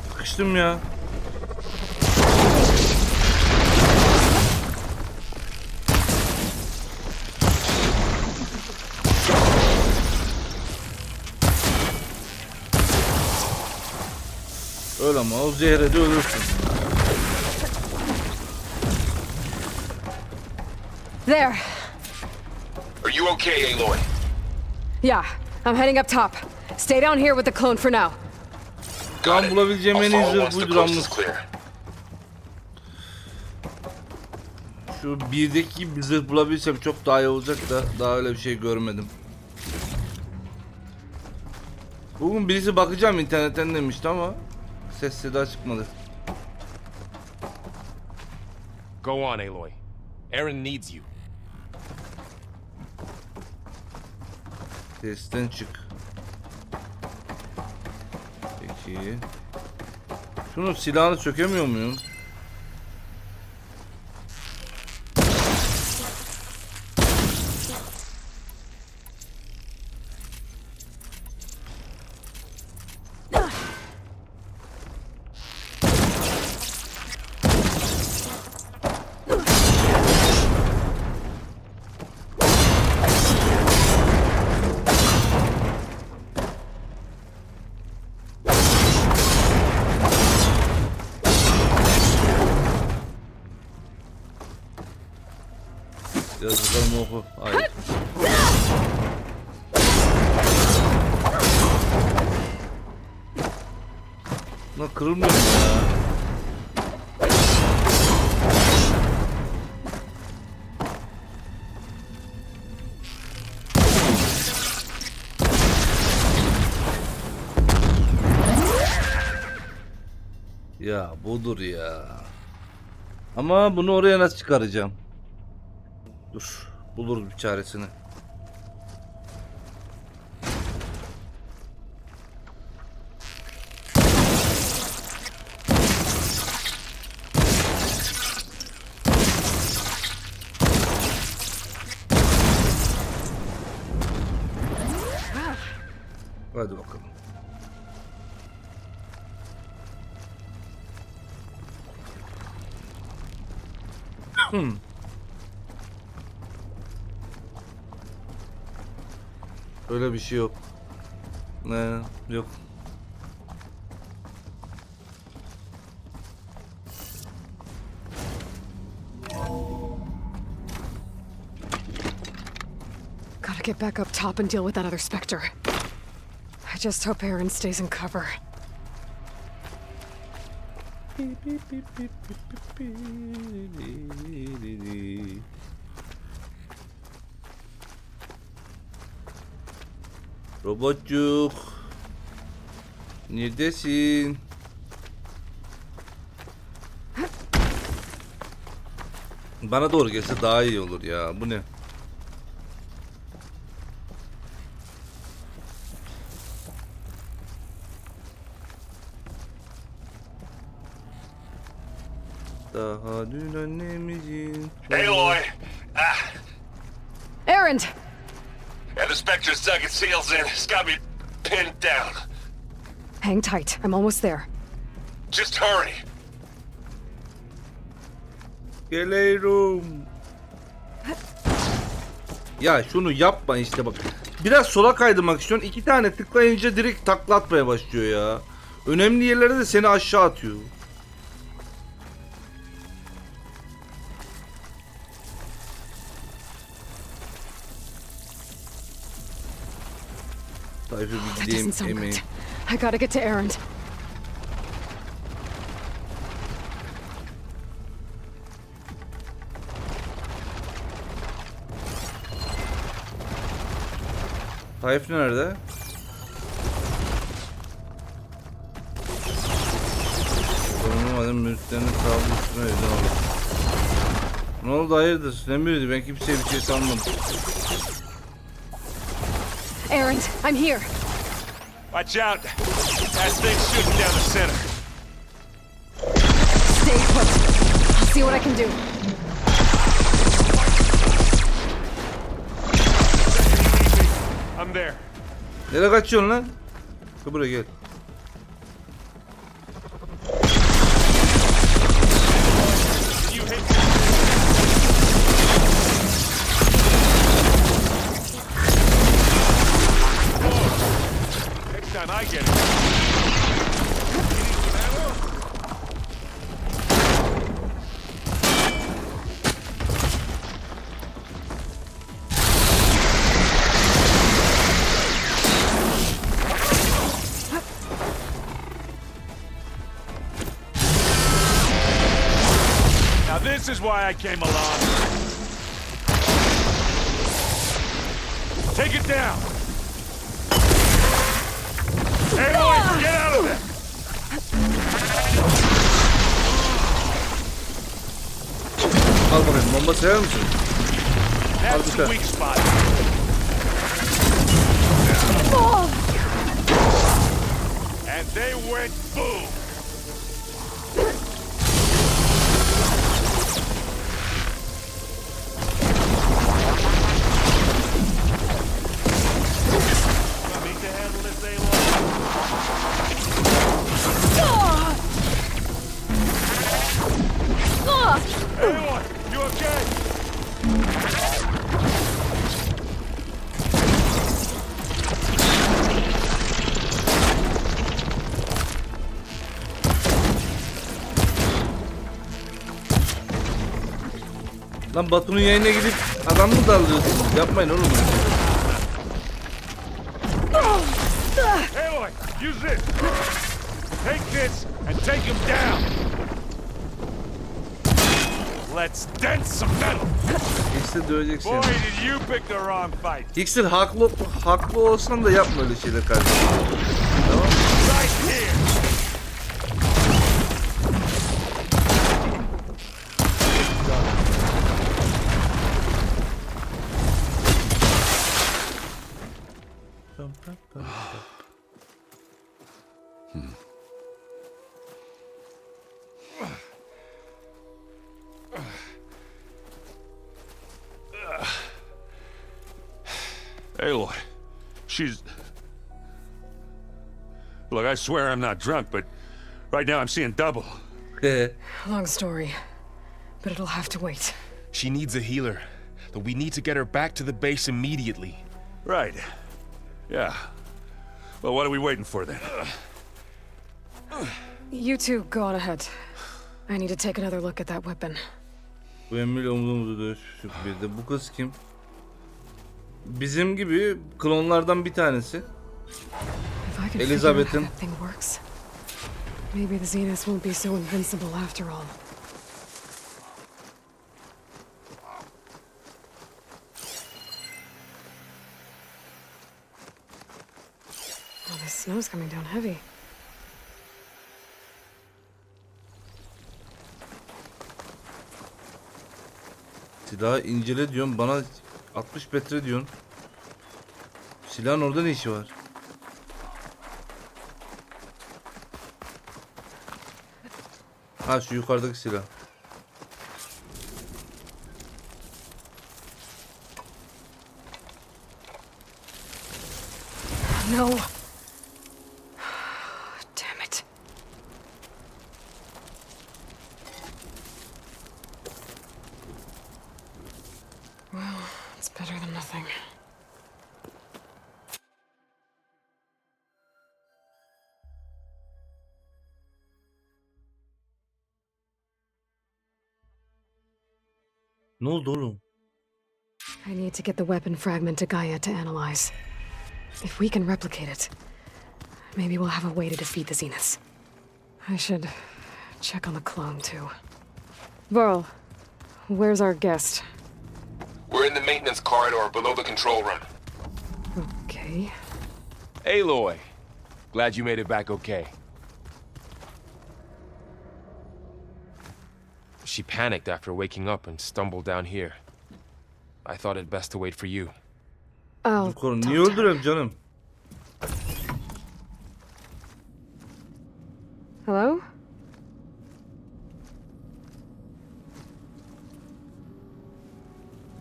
Sıkıştım ya. Öyle ama o zehre de ölürsün. There. Are you okay, Aloy? Yeah, I'm heading up top. Stay down here with the clone for now. Şu an bulabileceğim en iyi zırh buydu ramlı. Şu birdeki bir zırh bulabilsem çok daha iyi olacak da daha öyle bir şey görmedim. Bugün birisi bakacağım internetten demişti ama ses seda çıkmadı. Go on, Aloy. Aaron needs you. Testten çık. Peki. Şunun silahını sökemiyor muyum? Yazılarımı oku. Hayır. Lan kırılmıyor ya. Ya budur ya. Ama bunu oraya nasıl çıkaracağım? Dur, buluruz bir çaresini. Hadi bakalım. Öyle bir şey yok. Ne? Yok. Gotta get back up top and deal with that other Spectre. I just hope Aaron stays in cover. Robotcuk. Neredesin? Bana doğru gelse daha iyi olur ya. Bu ne? Daha dün annemizin... Aloy! Aaron! And the Spectre's dug its heels in. It's got me pinned down. Hang tight. I'm almost there. Just hurry. Geliyorum. Ya şunu yapma işte bak. Biraz sola kaydırmak istiyorsun. 2 tane tıklayınca direkt takla atmaya başlıyor ya. Önemli yerlere de seni aşağı atıyor. Tayfı bir gideyim emeği. I gotta get to Aaron. Tayf nerede? Sorunlamadım mülklerini kaldı üstüne ödün olur. Ne oldu hayırdır? Ne mürüdü? Ben kimseye bir şey sanmadım. Aaron, I'm here. Watch out. That thing's shooting down the center. Stay put. I'll see what I can do. I'm there. Nereye kaçıyorsun lan? Buraya gel. Next time I get it. Now this is why I came along. Take it down. Aloy, get out of there. Al bakayım, bomba sever misin? Al bir That's the tane. weak spot. And they went boom. Want me to handle this, Aloy, you okay? Lan Batu'nun yayına gidip adam mı darlıyorsunuz? Yapmayın oğlum. Aloy, use this. Take this and take him down. Let's dent some metal. Hiksir döveceksin. Boy, did you pick the wrong fight. Hiksir haklı olsan da yapma öyle şeyler kardeşim. Tamam. Right here. Aloy, she's... Look, I swear I'm not drunk, but right now I'm seeing double. Long story, but it'll have to wait. She needs a healer, but we need to get her back to the base immediately. Right. Yeah. Well, what are we waiting for then? You two go on ahead. I need to take another look at that weapon. Bu emmiyle omuzumuzu dövüşmüştük bir de. Bu kız kim? Bizim gibi klonlardan bir tanesi. If I can figure out how Elizabeth'in. that thing works, maybe the Zeniths won't be so invincible after all. Oh, this snow's coming down heavy. Silahı incele diyorsun, bana 60 metre diyorsun. Silahın orada ne işi var? Ha, şu yukarıdaki silah. No. Damn it. Well, it's better than nothing. Ne oldu oğlum? I need to get the weapon fragment to Gaia to analyze. If we can replicate it, maybe we'll have a way to defeat the Zeniths. I should check on the clone, too. Varl, where's our guest? We're in the maintenance corridor below the control room. Okay. Aloy, glad you made it back okay. She panicked after waking up and stumbled down here. I thought it best to wait for you. I'll Niye öldürüyorum canım? Hello?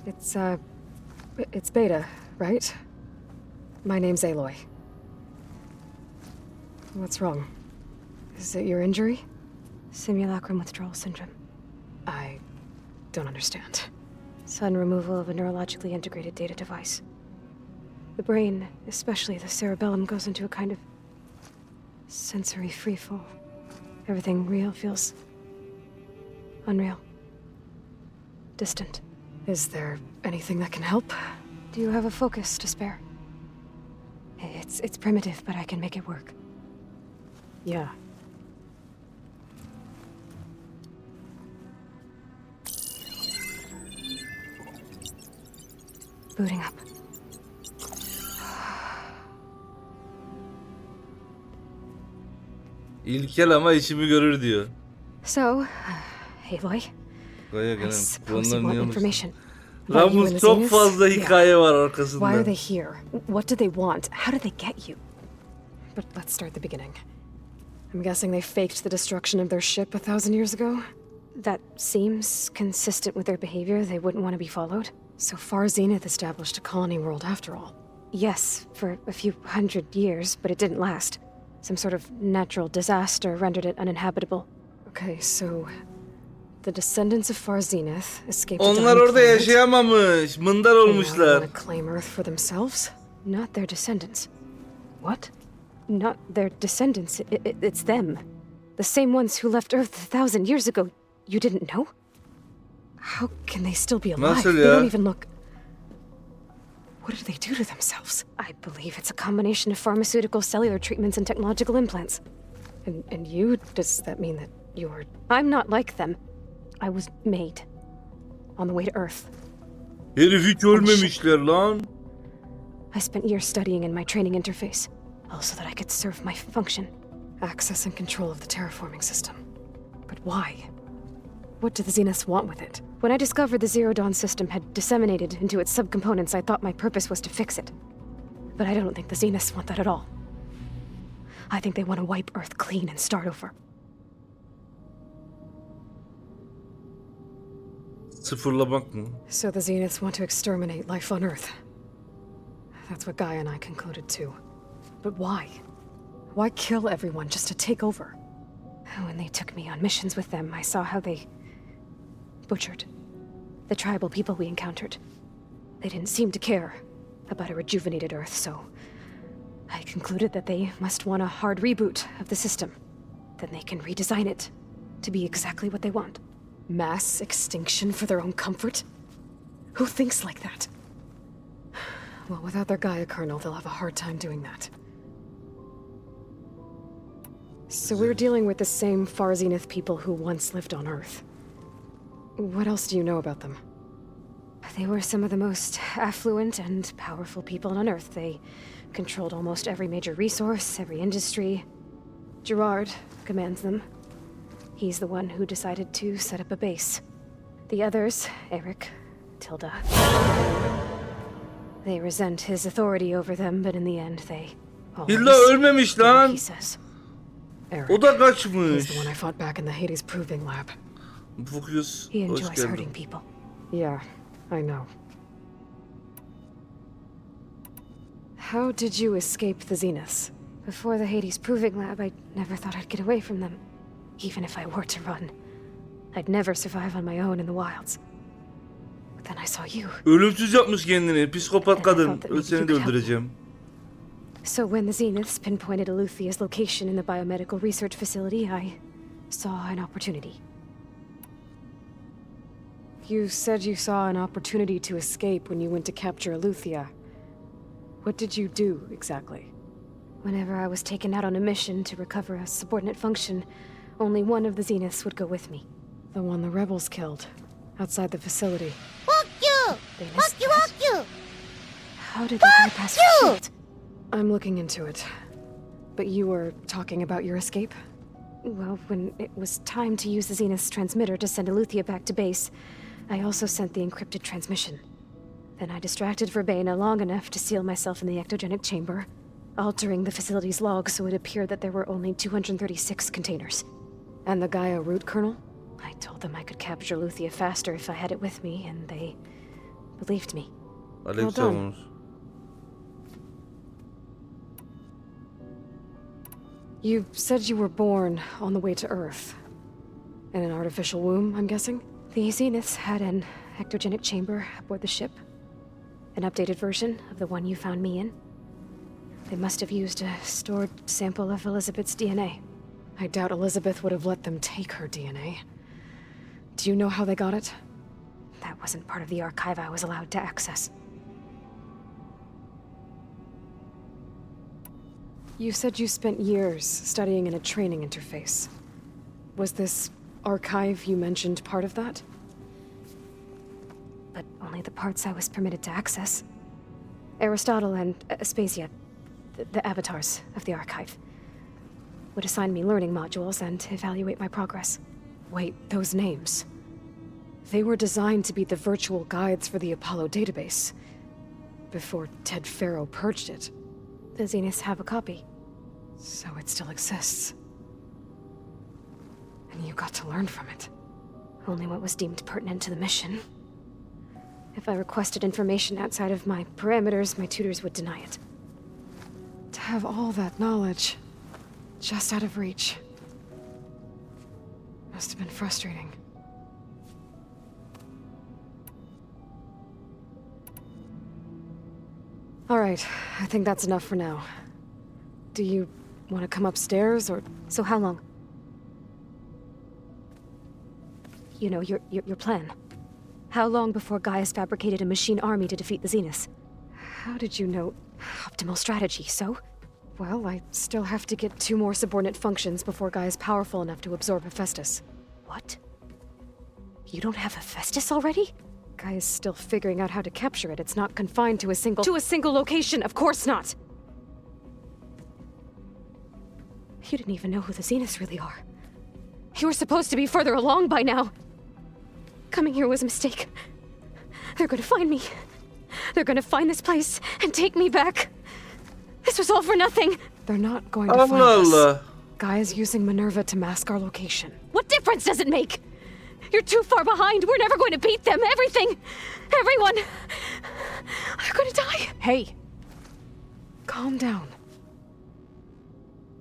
It's Beta, right? My name's Aloy. What's wrong? Is it your injury? Simulacrum withdrawal syndrome. I don't understand. Sudden removal of a neurologically integrated data device. The brain, especially the cerebellum, goes into a kind of sensory freefall. Everything real feels unreal. Distant. Is there anything that can help? Do you have a focus to spare? It's primitive, but I can make it work. Yeah. Booting up. İlkel ama işimi görür diyor. So, Aloy, Gaia I gelen suppose you bunların want yanlış. information. About you and Ramus the çok Zeniths? fazla Yeah. hikaye var Why are arkasında. they here? What do they want? How did they get you? But let's start the beginning. I'm guessing they faked the destruction of their ship 1,000 years ago? That seems consistent with their behavior. They wouldn't want to be followed. So far, Zenith established a colony world after all. Yes, for a few hundred years, but it didn't last. Some sort of natural disaster rendered it uninhabitable. Okay, so the descendants of Far Zenith escaped a Onlar dying orada planet, yaşayamamış. Mındar and now they olmuşlar. want to claim Earth for themselves? Not their descendants. What? Not their descendants. It's them. The same ones who left Earth 1,000 years ago. You didn't know? How can they still be alive? Nasıl They ya? don't even look... What did they do to themselves? I believe it's a combination of pharmaceutical, cellular treatments, and technological implants. And you? Does that mean that you're... I'm not like them. I was made. On the way to Earth? Herif hiç ölmemişler lan. I spent years studying in my training interface, also that I could serve my function. Access and control of the terraforming system. But why? What do the Zeniths want with it? When I discovered the Zero Dawn system had disseminated into its subcomponents, I thought my purpose was to fix it. But I don't think the Zeniths want that at all. I think they want to wipe Earth clean and start over. Sıfırlamak mı? So the Zeniths want to exterminate life on Earth. That's what Gaia and I concluded too. But why? Why kill everyone just to take over? When they took me on missions with them, I saw how they butchered the tribal people we encountered. They didn't seem to care about a rejuvenated Earth, so I concluded that they must want a hard reboot of the system. Then they can redesign it to be exactly what they want. Mass extinction for their own comfort? Who thinks like that? Well, without their Gaia kernel, they'll have a hard time doing that. So we're dealing with the same Far Zenith people who once lived on Earth. What else do you know about them? They were some of the most affluent and powerful people on Earth. They controlled almost every major resource, every industry. Gerard commands them. He's the one who decided to set up a base. The others, Eric, Tilda, they resent his authority over them, but in the end they Hilda ölmemiş lan. he says. Eric. O da He's the kaçmış. one I fought back in the Hades Proving Lab. Focus. He Hoş enjoys geldin. hurting people. Yeah, I know. How did you escape the Zeniths? Before the Hades Proving Lab, I never thought I'd get away from them. Even if I were to run, I'd never survive on my own in the wilds. But then I saw you. Ölümsüz yapmış kendini. Psikopat kadın. Seni de öldüreceğim. So when the Zeniths pinpointed Eluthia's location in the biomedical research facility, I saw an opportunity. You said you saw an opportunity to escape when you went to capture Eluthia. What did you do, exactly? Whenever I was taken out on a mission to recover a subordinate function, only one of the Zeniths would go with me. The one the rebels killed, outside the facility. Fuck you! Fuck you! How did they bypass your shield? I'm looking into it. But you were talking about your escape? Well, when it was time to use the Zenith's transmitter to send Eluthia back to base, I also sent the encrypted transmission. Then I distracted Verbena long enough to seal myself in the ectogenic chamber, altering the facility's log so it appeared that there were only 236 containers. And the Gaia root kernel? I told them I could capture Eluthia faster if I had it with me, and they believed me. Alex savunmuş. You said you were born on the way to Earth. In an artificial womb, I'm guessing? The Zeniths had an ectogenic chamber aboard the ship. An updated version of the one you found me in. They must have used a stored sample of Elizabeth's DNA. I doubt Elizabeth would have let them take her DNA. Do you know how they got it? That wasn't part of the archive I was allowed to access. You said you spent years studying in a training interface. Was this archive you mentioned part of that? But only the parts I was permitted to access. Aristotle and Aspasia, the avatars of the archive, would assign me learning modules and evaluate my progress. Wait, those names. They were designed to be the virtual guides for the Apollo database, before Ted Faro purged it. The Zeniths have a copy. So it still exists. And you got to learn from it. Only what was deemed pertinent to the mission. If I requested information outside of my parameters, my tutors would deny it. To have all that knowledge, just out of reach, must have been frustrating. All right, I think that's enough for now. Do you want to come upstairs, or... So how long? You know, your plan. How long before Gaia's fabricated a machine army to defeat the Zeniths? How did you know? Optimal strategy, so? Well, I still have to get 2 more subordinate functions before Gaia's powerful enough to absorb Hephaestus. What? You don't have Hephaestus already? Gaia's still figuring out how to capture it. It's not confined to a single... To a single location, of course not! You didn't even know who the Zeniths really are. You were supposed to be further along by now! Coming here was a mistake. They're gonna find me. They're gonna find this place and take me back. This was all for nothing. They're not going to find us. Gaia's using Minerva to mask our location. What difference does it make? You're too far behind. We're never going to beat them. Everything. Everyone. They're gonna die. Hey. Calm down.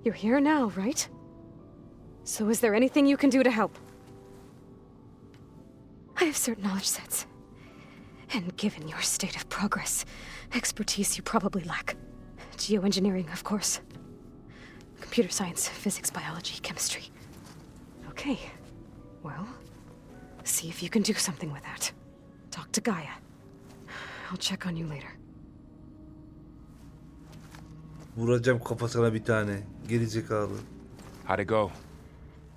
You're here now, right? So is there anything you can do to help? I have certain knowledge sets. And given your state of progress, expertise you probably lack. Geoengineering, of course. Computer science, physics, biology, chemistry. Okay. Well, see if you can do something with that. Talk to Gaia. I'll check on you later. Vuracağım kafasına bir tane. Gerizekalı. How'd it go?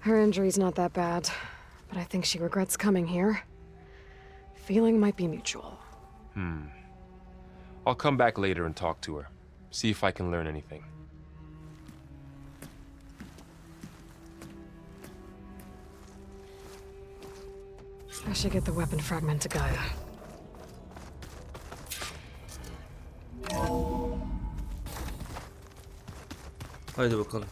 Her injury's not that bad, but I think she regrets coming here. Feeling might be mutual. I'll come back later and talk to her. See if I can learn anything. I should get the weapon fragment to Gaia. Haydi bakalım.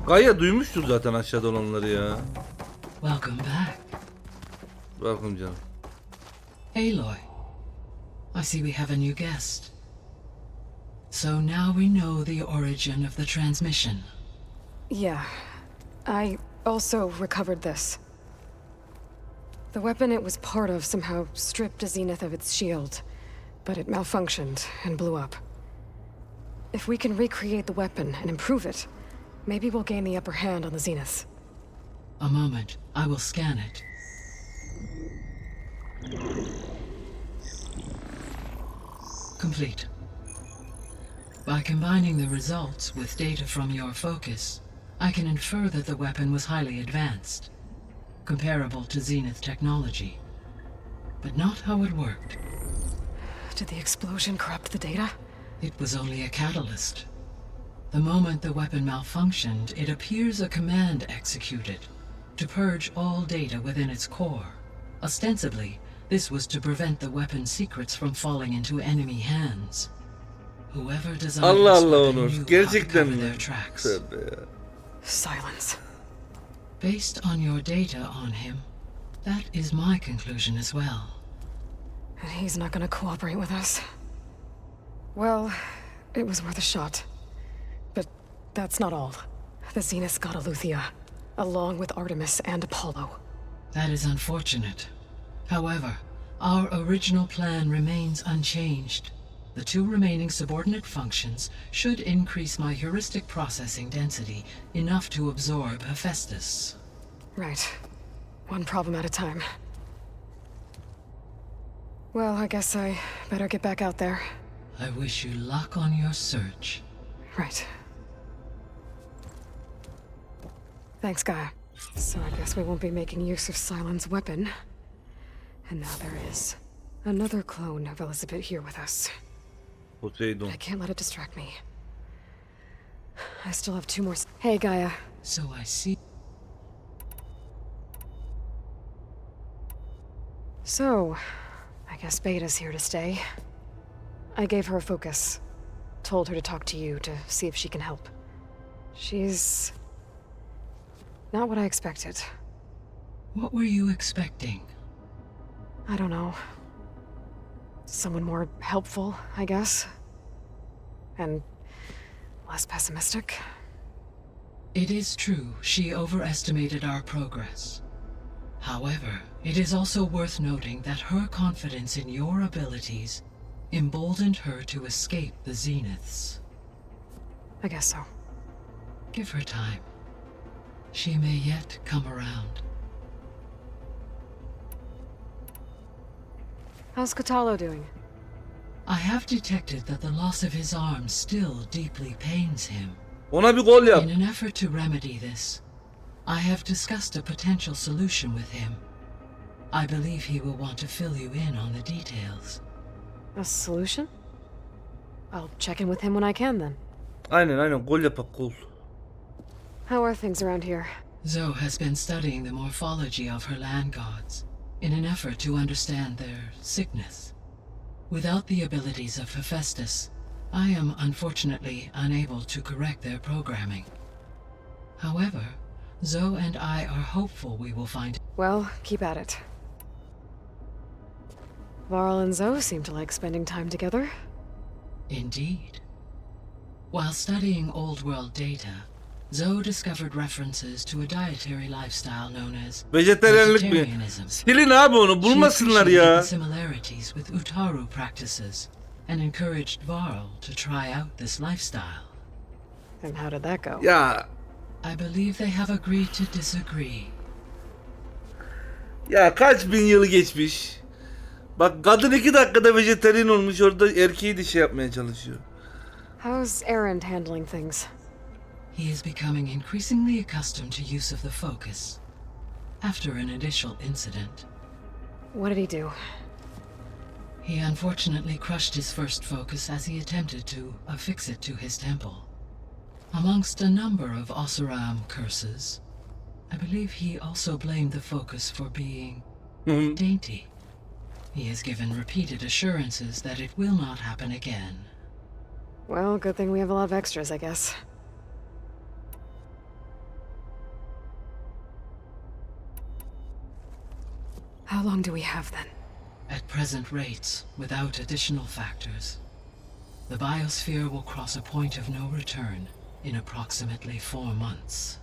Gaia duymuştur zaten aşağıda olanları ya. Welcome back. Welcome canım. Aloy, I see we have a new guest. So now we know the origin of the transmission. Yeah. I also recovered this. The weapon it was part of somehow stripped a Zenith of its shield, but it malfunctioned and blew up. If we can recreate the weapon and improve it, maybe we'll gain the upper hand on the Zeniths. A moment, I will scan it. Complete. By combining the results with data from your focus, I can infer that the weapon was highly advanced, comparable to Zenith technology, but not how it worked. Did the explosion corrupt the data? It was only a catalyst. The moment the weapon malfunctioned, it appears a command executed to purge all data within its core. Ostensibly, this was to prevent the weapon's secrets from falling into enemy hands. Whoever designed Allah this Allah weapon Onur. knew how to Gerçekten cover mi? their tracks. Tövbe ya. Silence. Based on your data on him, that is my conclusion as well. And he's not gonna cooperate with us. Well, it was worth a shot. But that's not all. The Zeniths got Aletheia, along with Artemis and Apollo. That is unfortunate. However, our original plan remains unchanged. The 2 remaining subordinate functions should increase my heuristic processing density enough to absorb Hephaestus. Right. One problem at a time. Well, I guess I better get back out there. I wish you luck on your search. Right. Thanks, Gaia. So I guess we won't be making use of Cylon's weapon. And now there is another clone of Elizabeth here with us. Poseidon. I can't let it distract me. I still have 2 more. Hey, Gaia. So I see. So, I guess Beta's here to stay. I gave her a focus. Told her to talk to you to see if she can help. She's not what I expected. What were you expecting? I don't know. Someone more helpful, I guess. And less pessimistic. It is true, she overestimated our progress. However, it is also worth noting that her confidence in your abilities emboldened her to escape the Zeniths. I guess so. Give her time. She may yet come around. How's Katalo doing? I have detected that the loss of his arm still deeply pains him. Ona bir gol yap. In an effort to remedy this, I have discussed a potential solution with him. I believe he will want to fill you in on the details. A solution? I'll check in with him when I can then. Aynen gol yapak gol. How are things around here? Zoe has been studying the morphology of her land gods in an effort to understand their sickness. Without the abilities of Hephaestus, I am unfortunately unable to correct their programming. However, Zoe and I are hopeful we will find... Well, keep at it. Varl and Zoe seem to like spending time together. Indeed. While studying Old World data, Zoe discovered references to a dietary lifestyle known as vejetaryenlik mi? vegetarianism. Silin abi onu, bulmasınlar She ya. appreciated the similarities with Utaru practices and encouraged Varl to try out this lifestyle. And how did that go? Ya. I believe they have agreed to disagree. Ya kaç bin yılı geçmiş. Bak kadın 2 dakikada vejetaryen olmuş, orada erkeği de şey yapmaya çalışıyor. How's Aaron handling things? He is becoming increasingly accustomed to use of the focus. After an initial incident. What did he do? He unfortunately crushed his first focus as he attempted to affix it to his temple. Amongst a number of Oseram curses, I believe he also blamed the focus for being dainty. He has given repeated assurances that it will not happen again. Well, good thing we have a lot of extras, I guess. How long do we have then? At present rates, without additional factors, the biosphere will cross a point of no return in approximately 4 months.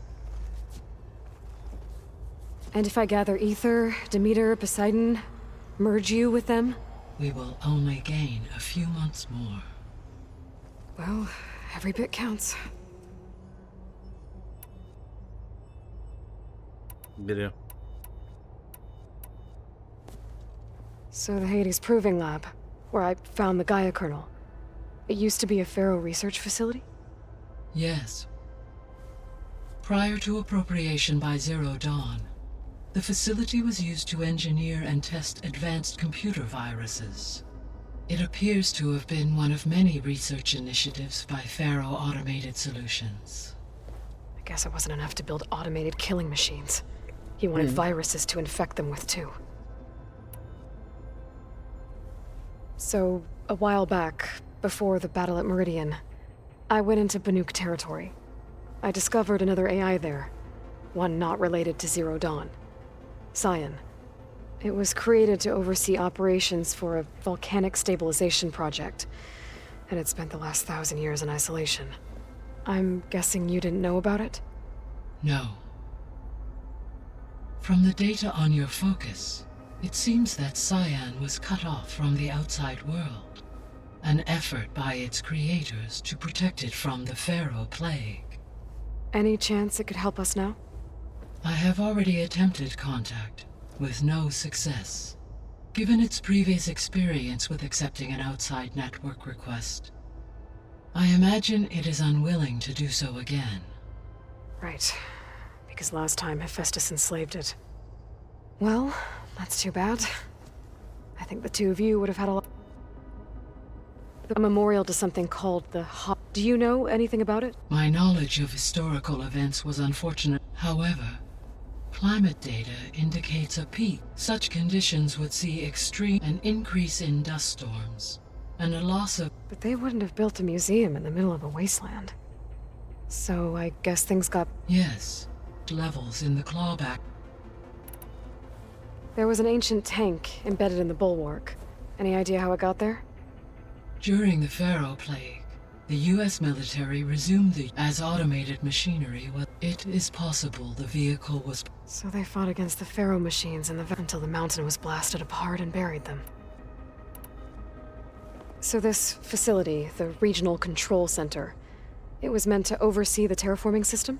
And if I gather Ether, Demeter, Poseidon, merge you with them? We will only gain a few months more. Well, every bit counts. Biliyorum. So the Hades Proving Lab, where I found the Gaia kernel, it used to be a Pharaoh research facility? Yes. Prior to appropriation by Zero Dawn, the facility was used to engineer and test advanced computer viruses. It appears to have been one of many research initiatives by Pharaoh Automated Solutions. I guess it wasn't enough to build automated killing machines. He wanted viruses to infect them with too. So, a while back, before the battle at Meridian, I went into Banuk territory. I discovered another AI there, one not related to Zero Dawn. Cyan. It was created to oversee operations for a volcanic stabilization project, and it spent the last 1,000 years in isolation. I'm guessing you didn't know about it? No. From the data on your focus, it seems that Cyan was cut off from the outside world, an effort by its creators to protect it from the Pharaoh plague. Any chance it could help us now? I have already attempted contact, with no success. Given its previous experience with accepting an outside network request, I imagine it is unwilling to do so again. Right. Because last time Hephaestus enslaved it. Well, that's too bad. I think the two of you would have had a lot. a memorial to something called the Do you know anything about it? My knowledge of historical events was unfortunate. However, climate data indicates a peak. Such conditions would see an increase in dust storms, and a loss of... But they wouldn't have built a museum in the middle of a wasteland. So I guess things got... Yes, levels in the clawback. There was an ancient tank embedded in the bulwark. Any idea how it got there? During the Pharaoh Plague, the U.S. military resumed as automated machinery. It is possible the vehicle was... So they fought against the Pharaoh machines until the mountain was blasted apart and buried them. So this facility, the Regional Control Center, it was meant to oversee the terraforming system?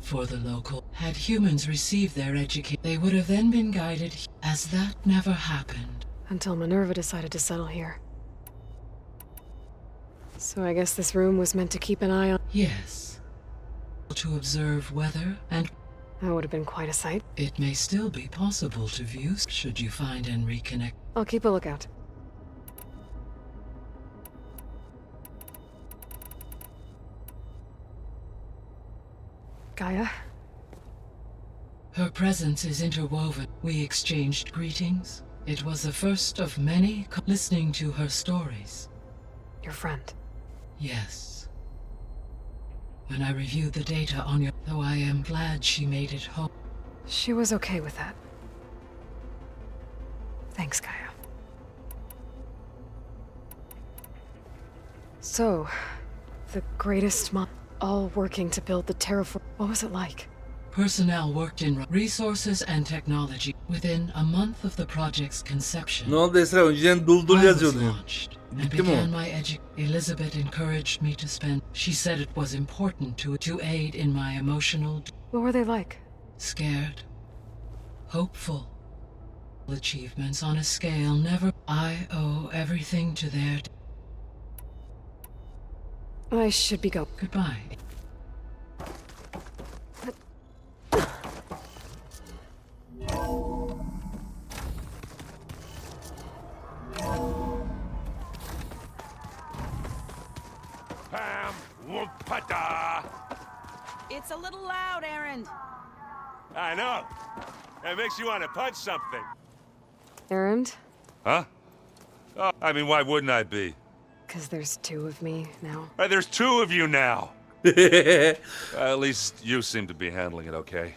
For the local, had humans received their education, they would have then been guided, as that never happened. Until Minerva decided to settle here. So I guess this room was meant to keep an eye on... Yes. To observe weather and... That would have been quite a sight. It may still be possible to view, should you find and reconnect. I'll keep a lookout. Gaia? Her presence is interwoven. We exchanged greetings. It was the first of many listening to her stories. Your friend? Yes. When I reviewed the data on your... Though I am glad she made it home. She was okay with that. Thanks, Gaia. So, the greatest all working to build the terraform. What was it like? Personnel worked in resources and technology. Within a month of the project's conception, Ne oldu Esra? Önceden dul I was yazıyordun. launched and Bitti mi began o? my Elizabeth encouraged me to spend. She said it was important to aid in my emotional. What were they like? Scared, hopeful. Achievements on a scale never. I owe everything to their. I should be go. Goodbye. Pam, whoopata. It's a little loud, Erend. I know. It makes you want to punch something. Erend? Huh? Oh, I mean, why wouldn't I be? Because there's two of me now. There's two of you now. At least you seem to be handling it okay.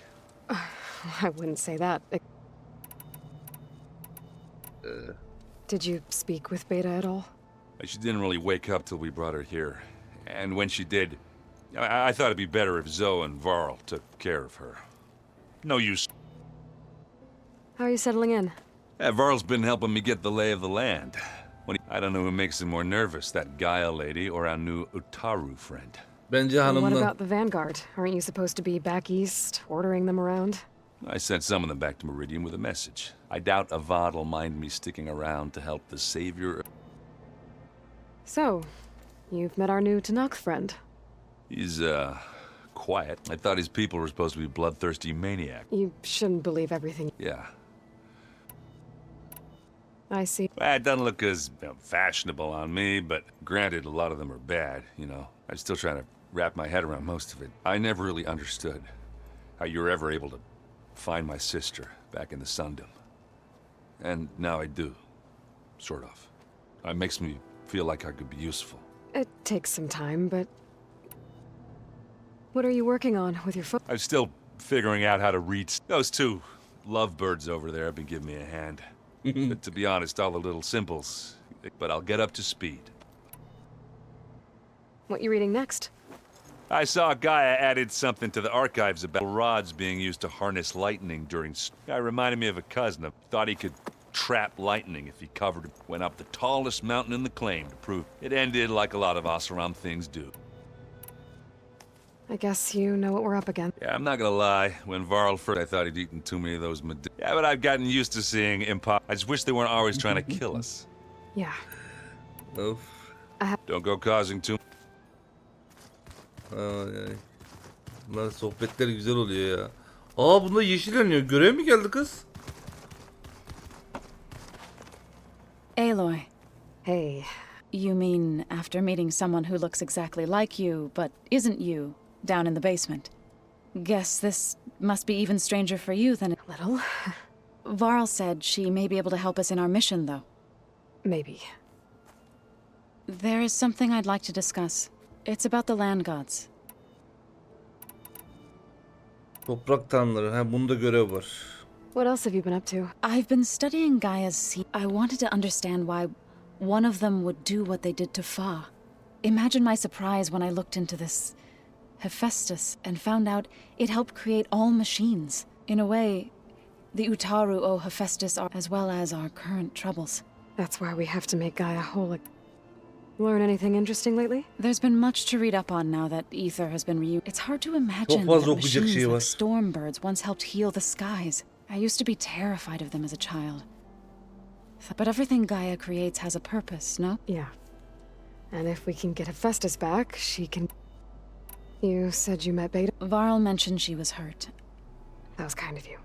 I wouldn't say that. Did you speak with Beta at all? She didn't really wake up till we brought her here. And when she did, I thought it'd be better if Zoe and Varl took care of her. No use. How are you settling in? Varl's been helping me get the lay of the land. I don't know who makes him more nervous, that Gaia lady or our new Utaru friend. Bence And what hanımdan. about the Vanguard? Aren't you supposed to be back east, ordering them around? I sent some of them back to Meridian with a message. I doubt Avad'll mind me sticking around to help the savior. So, you've met our new Tanakh friend. He's, quiet. I thought his people were supposed to be bloodthirsty maniacs. You shouldn't believe everything. Yeah. I see. Well, it doesn't look as fashionable on me, but granted, a lot of them are bad, you know. I'm still trying to wrap my head around most of it. I never really understood how you were ever able to find my sister back in the Sundom. And now I do. Sort of. It makes me feel like I could be useful. It takes some time, but... What are you working on with your foot? I'm still figuring out how to read. Those two lovebirds over there have been giving me a hand. But to be honest, all the little symbols. But I'll get up to speed. What you reading next? I saw Gaia added something to the archives about rods being used to harness lightning during... Guy reminded me of a cousin. I thought he could trap lightning if he went up the tallest mountain in the claim to prove it ended like a lot of Oseram things do. I guess you know what we're up against. Yeah, I'm not gonna lie. When Varl first, I thought he'd eaten too many of those Yeah, but I've gotten used to seeing I just wish they weren't always trying to kill us. Yeah. Of. Don't go causing too... Ay ay. Bunlar sohbetler güzel oluyor ya. Aa, bunda yeşil yanıyor. Görev mi geldi kız? Aloy. Hey. You mean after meeting someone who looks exactly like you, but isn't you, down in the basement? Guess this must be even stranger for you than... A little. Varl said she may be able to help us in our mission, though. Maybe. There is something I'd like to discuss. It's about the land gods. Toprak tanrıları. Ha, bunda görev var. What else have you been up to? I've been studying Gaia's sea. I wanted to understand why one of them would do what they did to Fa. Imagine my surprise when I looked into this Hephaestus and found out it helped create all machines. In a way, the Utaru owe Hephaestus as well as our current troubles. That's why we have to make Gaia whole. Learn anything interesting lately? There's been much to read up on now that Ether has been reused. It's hard to imagine fazla that okuyacak machines şey var. like storm birds once helped heal the skies. I used to be terrified of them as a child. But everything Gaia creates has a purpose, no? Yeah. And if we can get Hephaestus back, she can... You said you met Beta? Varl mentioned she was hurt. That was kind of you.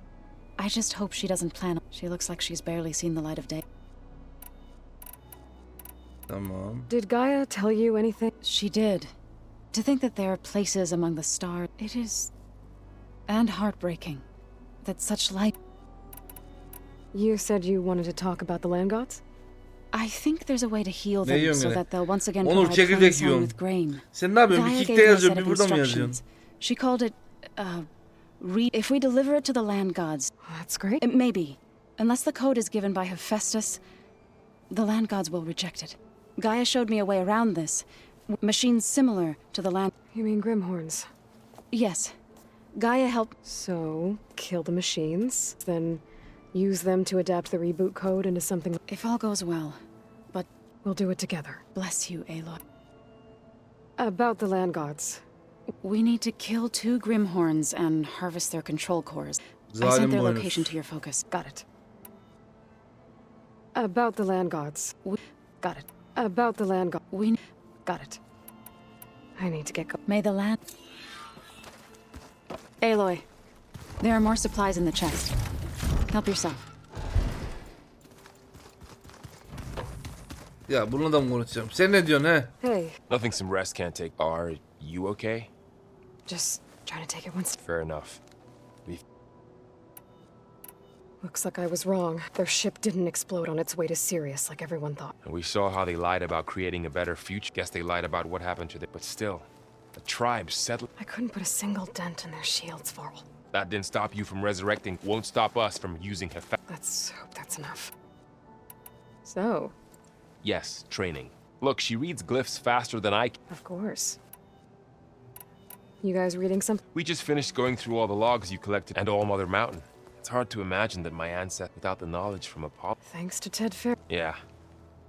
I just hope she doesn't plan... She looks like she's barely seen the light of day. Tamam. Did Gaia tell you anything? She did. To think that there are places among the stars, it is... and heartbreaking. That such light... You said you wanted to talk about the land gods? I think there's a way to heal Ne them so yine? that they'll once again Onur provide çekirdek cleansing yiyorsun. with grain. Sen ne yapıyorsun? Bir Gaia kickte gave me a yazıyor, set bir of burada mı instructions. yazıyorsun? She called it, if we deliver it to the land gods... That's great. It may be. Unless the code is given by Hephaestus, the land gods will reject it. Gaia showed me a way around this. Machines similar to the land... You mean Grimhorns? Yes. Gaia helped... So, kill the machines, then use them to adapt the reboot code into something... If all goes well, but... We'll do it together. Bless you, Aloy. About the land gods. We need to kill 2 Grimhorns and harvest their control cores. I Zalim sent their boynuz. location to your focus. Got it. About the land gods. Got it. About the land gods. Got it. I need to get going. May the land... Aloy, there are more supplies in the chest. Help yourself. Ya bununla da mı konuşacağım? Sen ne diyorsun he? Hey. Nothing some rest can't take. Are you okay? Just trying to take it one step. Fair enough. Looks like I was wrong. Their ship didn't explode on its way to Sirius like everyone thought. And we saw how they lied about creating a better future. Guess they lied about what happened to them. But still, the tribe settled. I couldn't put a single dent in their shields, Varl. That didn't stop you from resurrecting. Won't stop us from using Hephaestus. Let's hope that's enough. So? Yes, training. Look, she reads glyphs faster than I can. Of course. You guys reading something? We just finished going through all the logs you collected and All Mother Mountain. It's hard to imagine that my ancestor without the knowledge from Apollo. Thanks to Ted Fair. Yeah.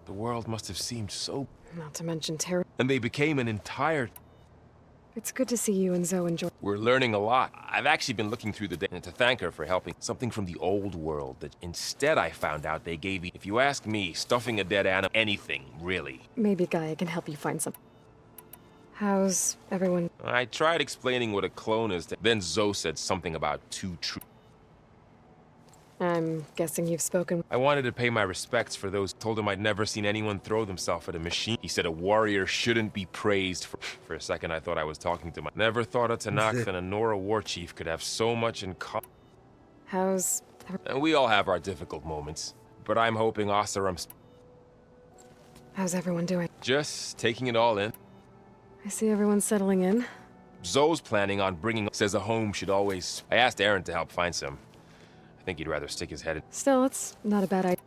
The world must have seemed so... Not to mention terror. And they became an entire... It's good to see you and Zoe enjoy. We're learning a lot. I've actually been looking through the data and to thank her for helping. Something from the old world that instead I found out they gave you. If you ask me, stuffing a dead animal, anything, really. Maybe Gaia can help you find some. How's everyone? I tried explaining what a clone is. Then Zoe said something about 2 true. I'm guessing you've spoken. I wanted to pay my respects for those. Told him I'd never seen anyone throw themselves at a machine. He said a warrior shouldn't be praised for... For a second, I thought I was talking to my... Never thought a Tanakh and a Nora war chief could have so much in common. How's... And we all have our difficult moments. But I'm hoping Oseram's... How's everyone doing? Just taking it all in. I see everyone settling in. Zoe's planning on bringing... Says a home should always... I asked Aaron to help find some. I think he'd rather stick his head in. Still, it's not a bad idea.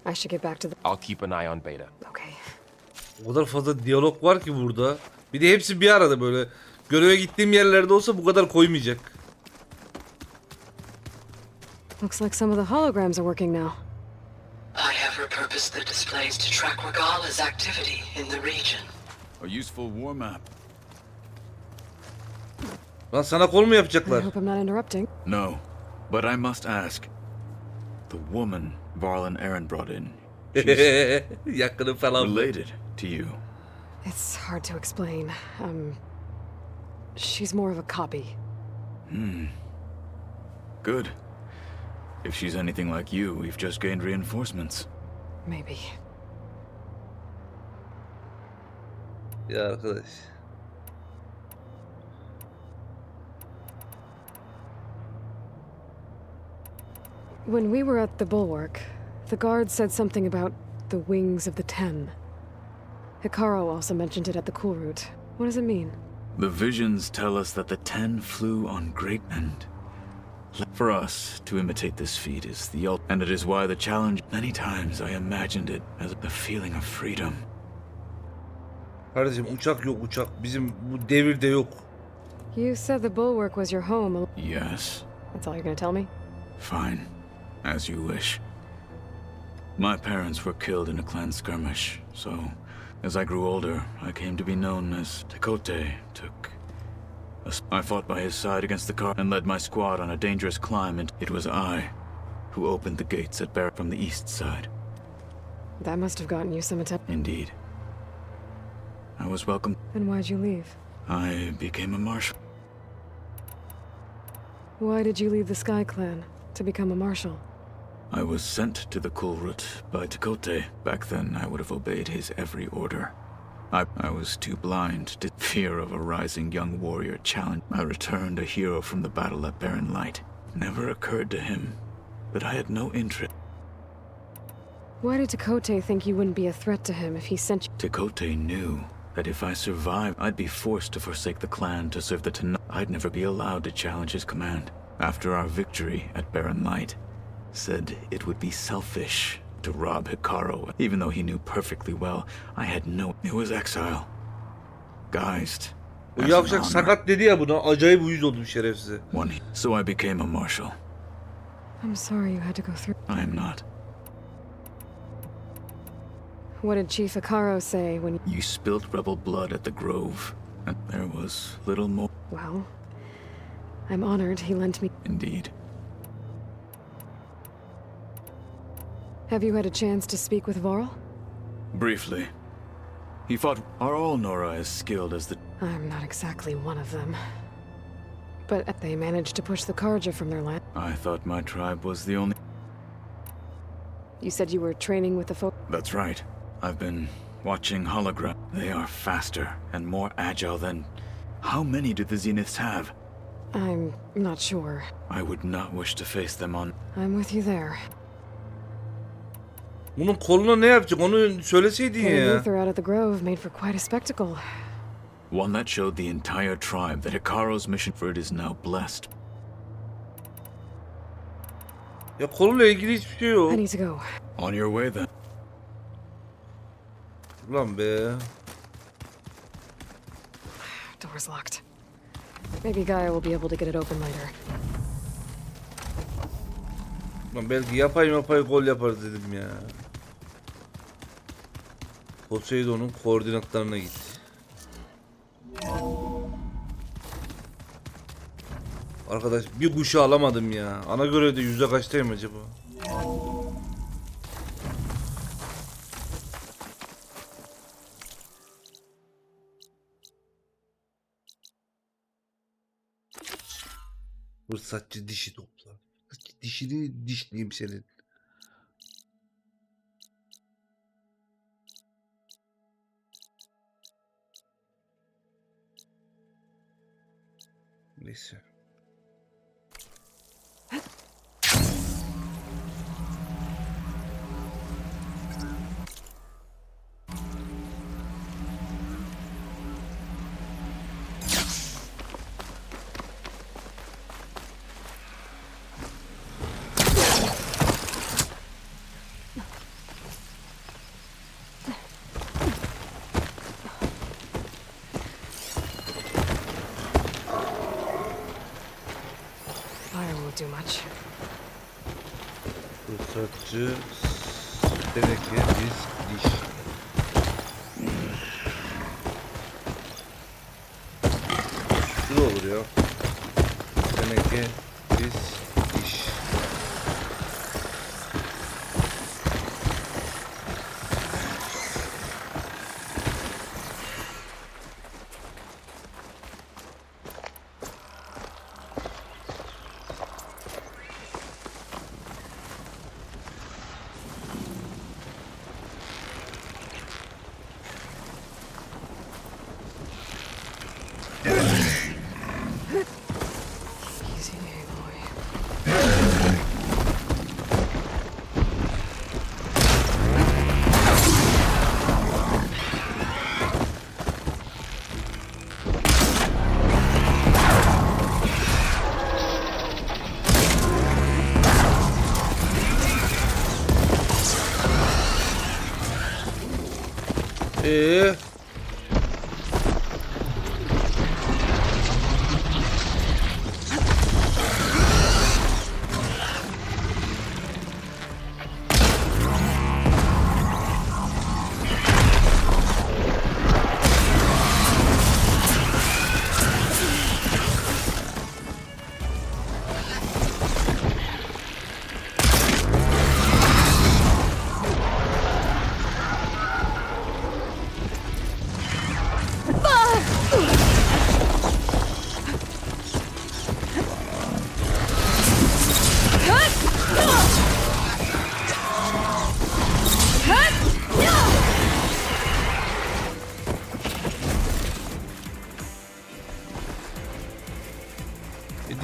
I should get back to the... I'll keep an eye on Beta. Okay. O kadar fazla diyalog var ki burada. Bir de hepsi bir arada böyle. Göreve gittiğim yerlerde olsa bu kadar koymayacak. Looks like some of the holograms are working now. I have repurposed the displays to track Regala's activity in the region. A useful war map. Lan sana kol mu I yapacaklar? hope I'm not interrupting. No, but I must ask. The woman Varl and Aaron brought in. Yakını falan. Related to you. It's hard to explain. She's more of a copy. Good. If she's anything like you, we've just gained reinforcements. Maybe. Ya arkadaş. When we were at the bulwark, the guard said something about the wings of the Ten. Hikaru also mentioned it at the cool route. What does it mean? The visions tell us that the 10 flew on great end. For us to imitate this feat is the ultimate, and it is why the challenge, many times I imagined it as a feeling of freedom. Kardeşim uçak yok uçak. Bizim bu devirde yok. You said the bulwark was your home. Yes. That's all you're gonna tell me? Fine. As you wish. My parents were killed in a clan skirmish, so as I grew older, I came to be known as Tekote. I fought by his side against the car and led my squad on a dangerous climb, and it was I who opened the gates at Barrack from the east side. That must have gotten you some attention. Indeed. I was welcomed. Then why'd you leave? I became a marshal. Why did you leave the Sky Clan to become a marshal? I was sent to the Kulrut by Tekote. Back then, I would have obeyed his every order. I was too blind to fear of a rising young warrior challenge. I returned a hero from the battle at Barren Light. Never occurred to him that I had no interest. Why did Tekote think you wouldn't be a threat to him if he sent you? Tekote knew that if I survived, I'd be forced to forsake the clan to serve the Tana. I'd never be allowed to challenge his command. After our victory at Barren Light, said it would be selfish to rob Hikaru, even though he knew perfectly well I had no... It was exile. Guised. O yavşak sakat dedi ya buna. Acayip uyuz oldum şerefsize. So I became a marshal. I'm sorry you had to go through. I am not. What did Chief Hikaru say when you spilled rebel blood at the Grove, and there was little more? Well, I'm honored he lent me. Indeed. Have you had a chance to speak with Varl? Briefly. He fought... Are all Nora as skilled as the... I'm not exactly one of them. But they managed to push the Karja from their land. I thought my tribe was the only... You said you were training with the folk... That's right. I've been watching hologram. They are faster and more agile than... How many do the Zeniths have? I'm not sure. I would not wish to face them on... I'm with you there. Bunun koluna ne yapacak? Onu söyleseydin ya. Luther out of the Grove made for quite a spectacle. One that showed the entire tribe that Hikaru's mission for it is now blessed. Ya koluyla ilgili hiçbir şey yok. I need to go. On your way then. Ulan be. Door's locked. Maybe Gaia will be able to get it open later. Lan belki yapay gol yaparız dedim ya. Poseidon'un koordinatlarına gitti. Arkadaş bir kuşu alamadım ya. Ana göre de yüzde kaçtayım acaba? Fırsatçı dişi topla. Dişini dişleyeyim senin. Neyse. Do much. Fırsatçı teneke diş. Şu da olur ya. Teneke diş.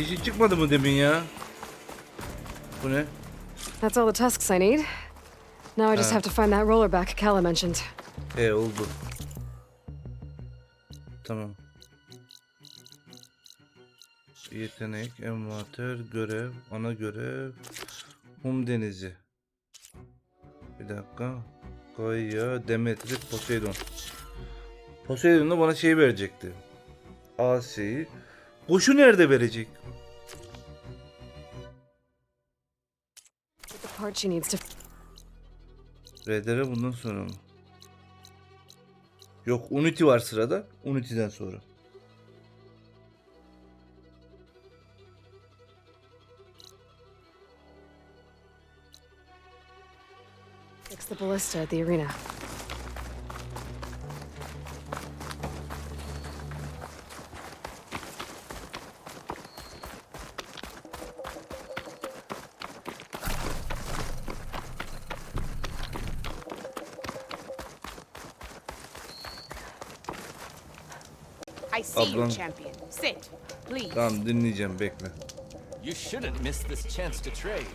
Dişi çıkmadı mı demin ya? Bu ne? That's all the tusks I need. Now I just have to find that roller back Kala mentioned. Oldu. Tamam. Yetenek, envanter, görev, ana görev, denizi. Bir dakika. Gaia, Demetri, Poseidon. Poseidon da bana şey verecekti. Asya'yı. Boşu nerede verecek? The part she needs to... Redere bundan sonra mı? Yok, Unity var sırada. Unity'den sonra. Fix the ballista at the arena. I see you, Ablam. champion. Sit, please. Tamam, dinleyeceğim, bekle. You shouldn't miss this chance to trade.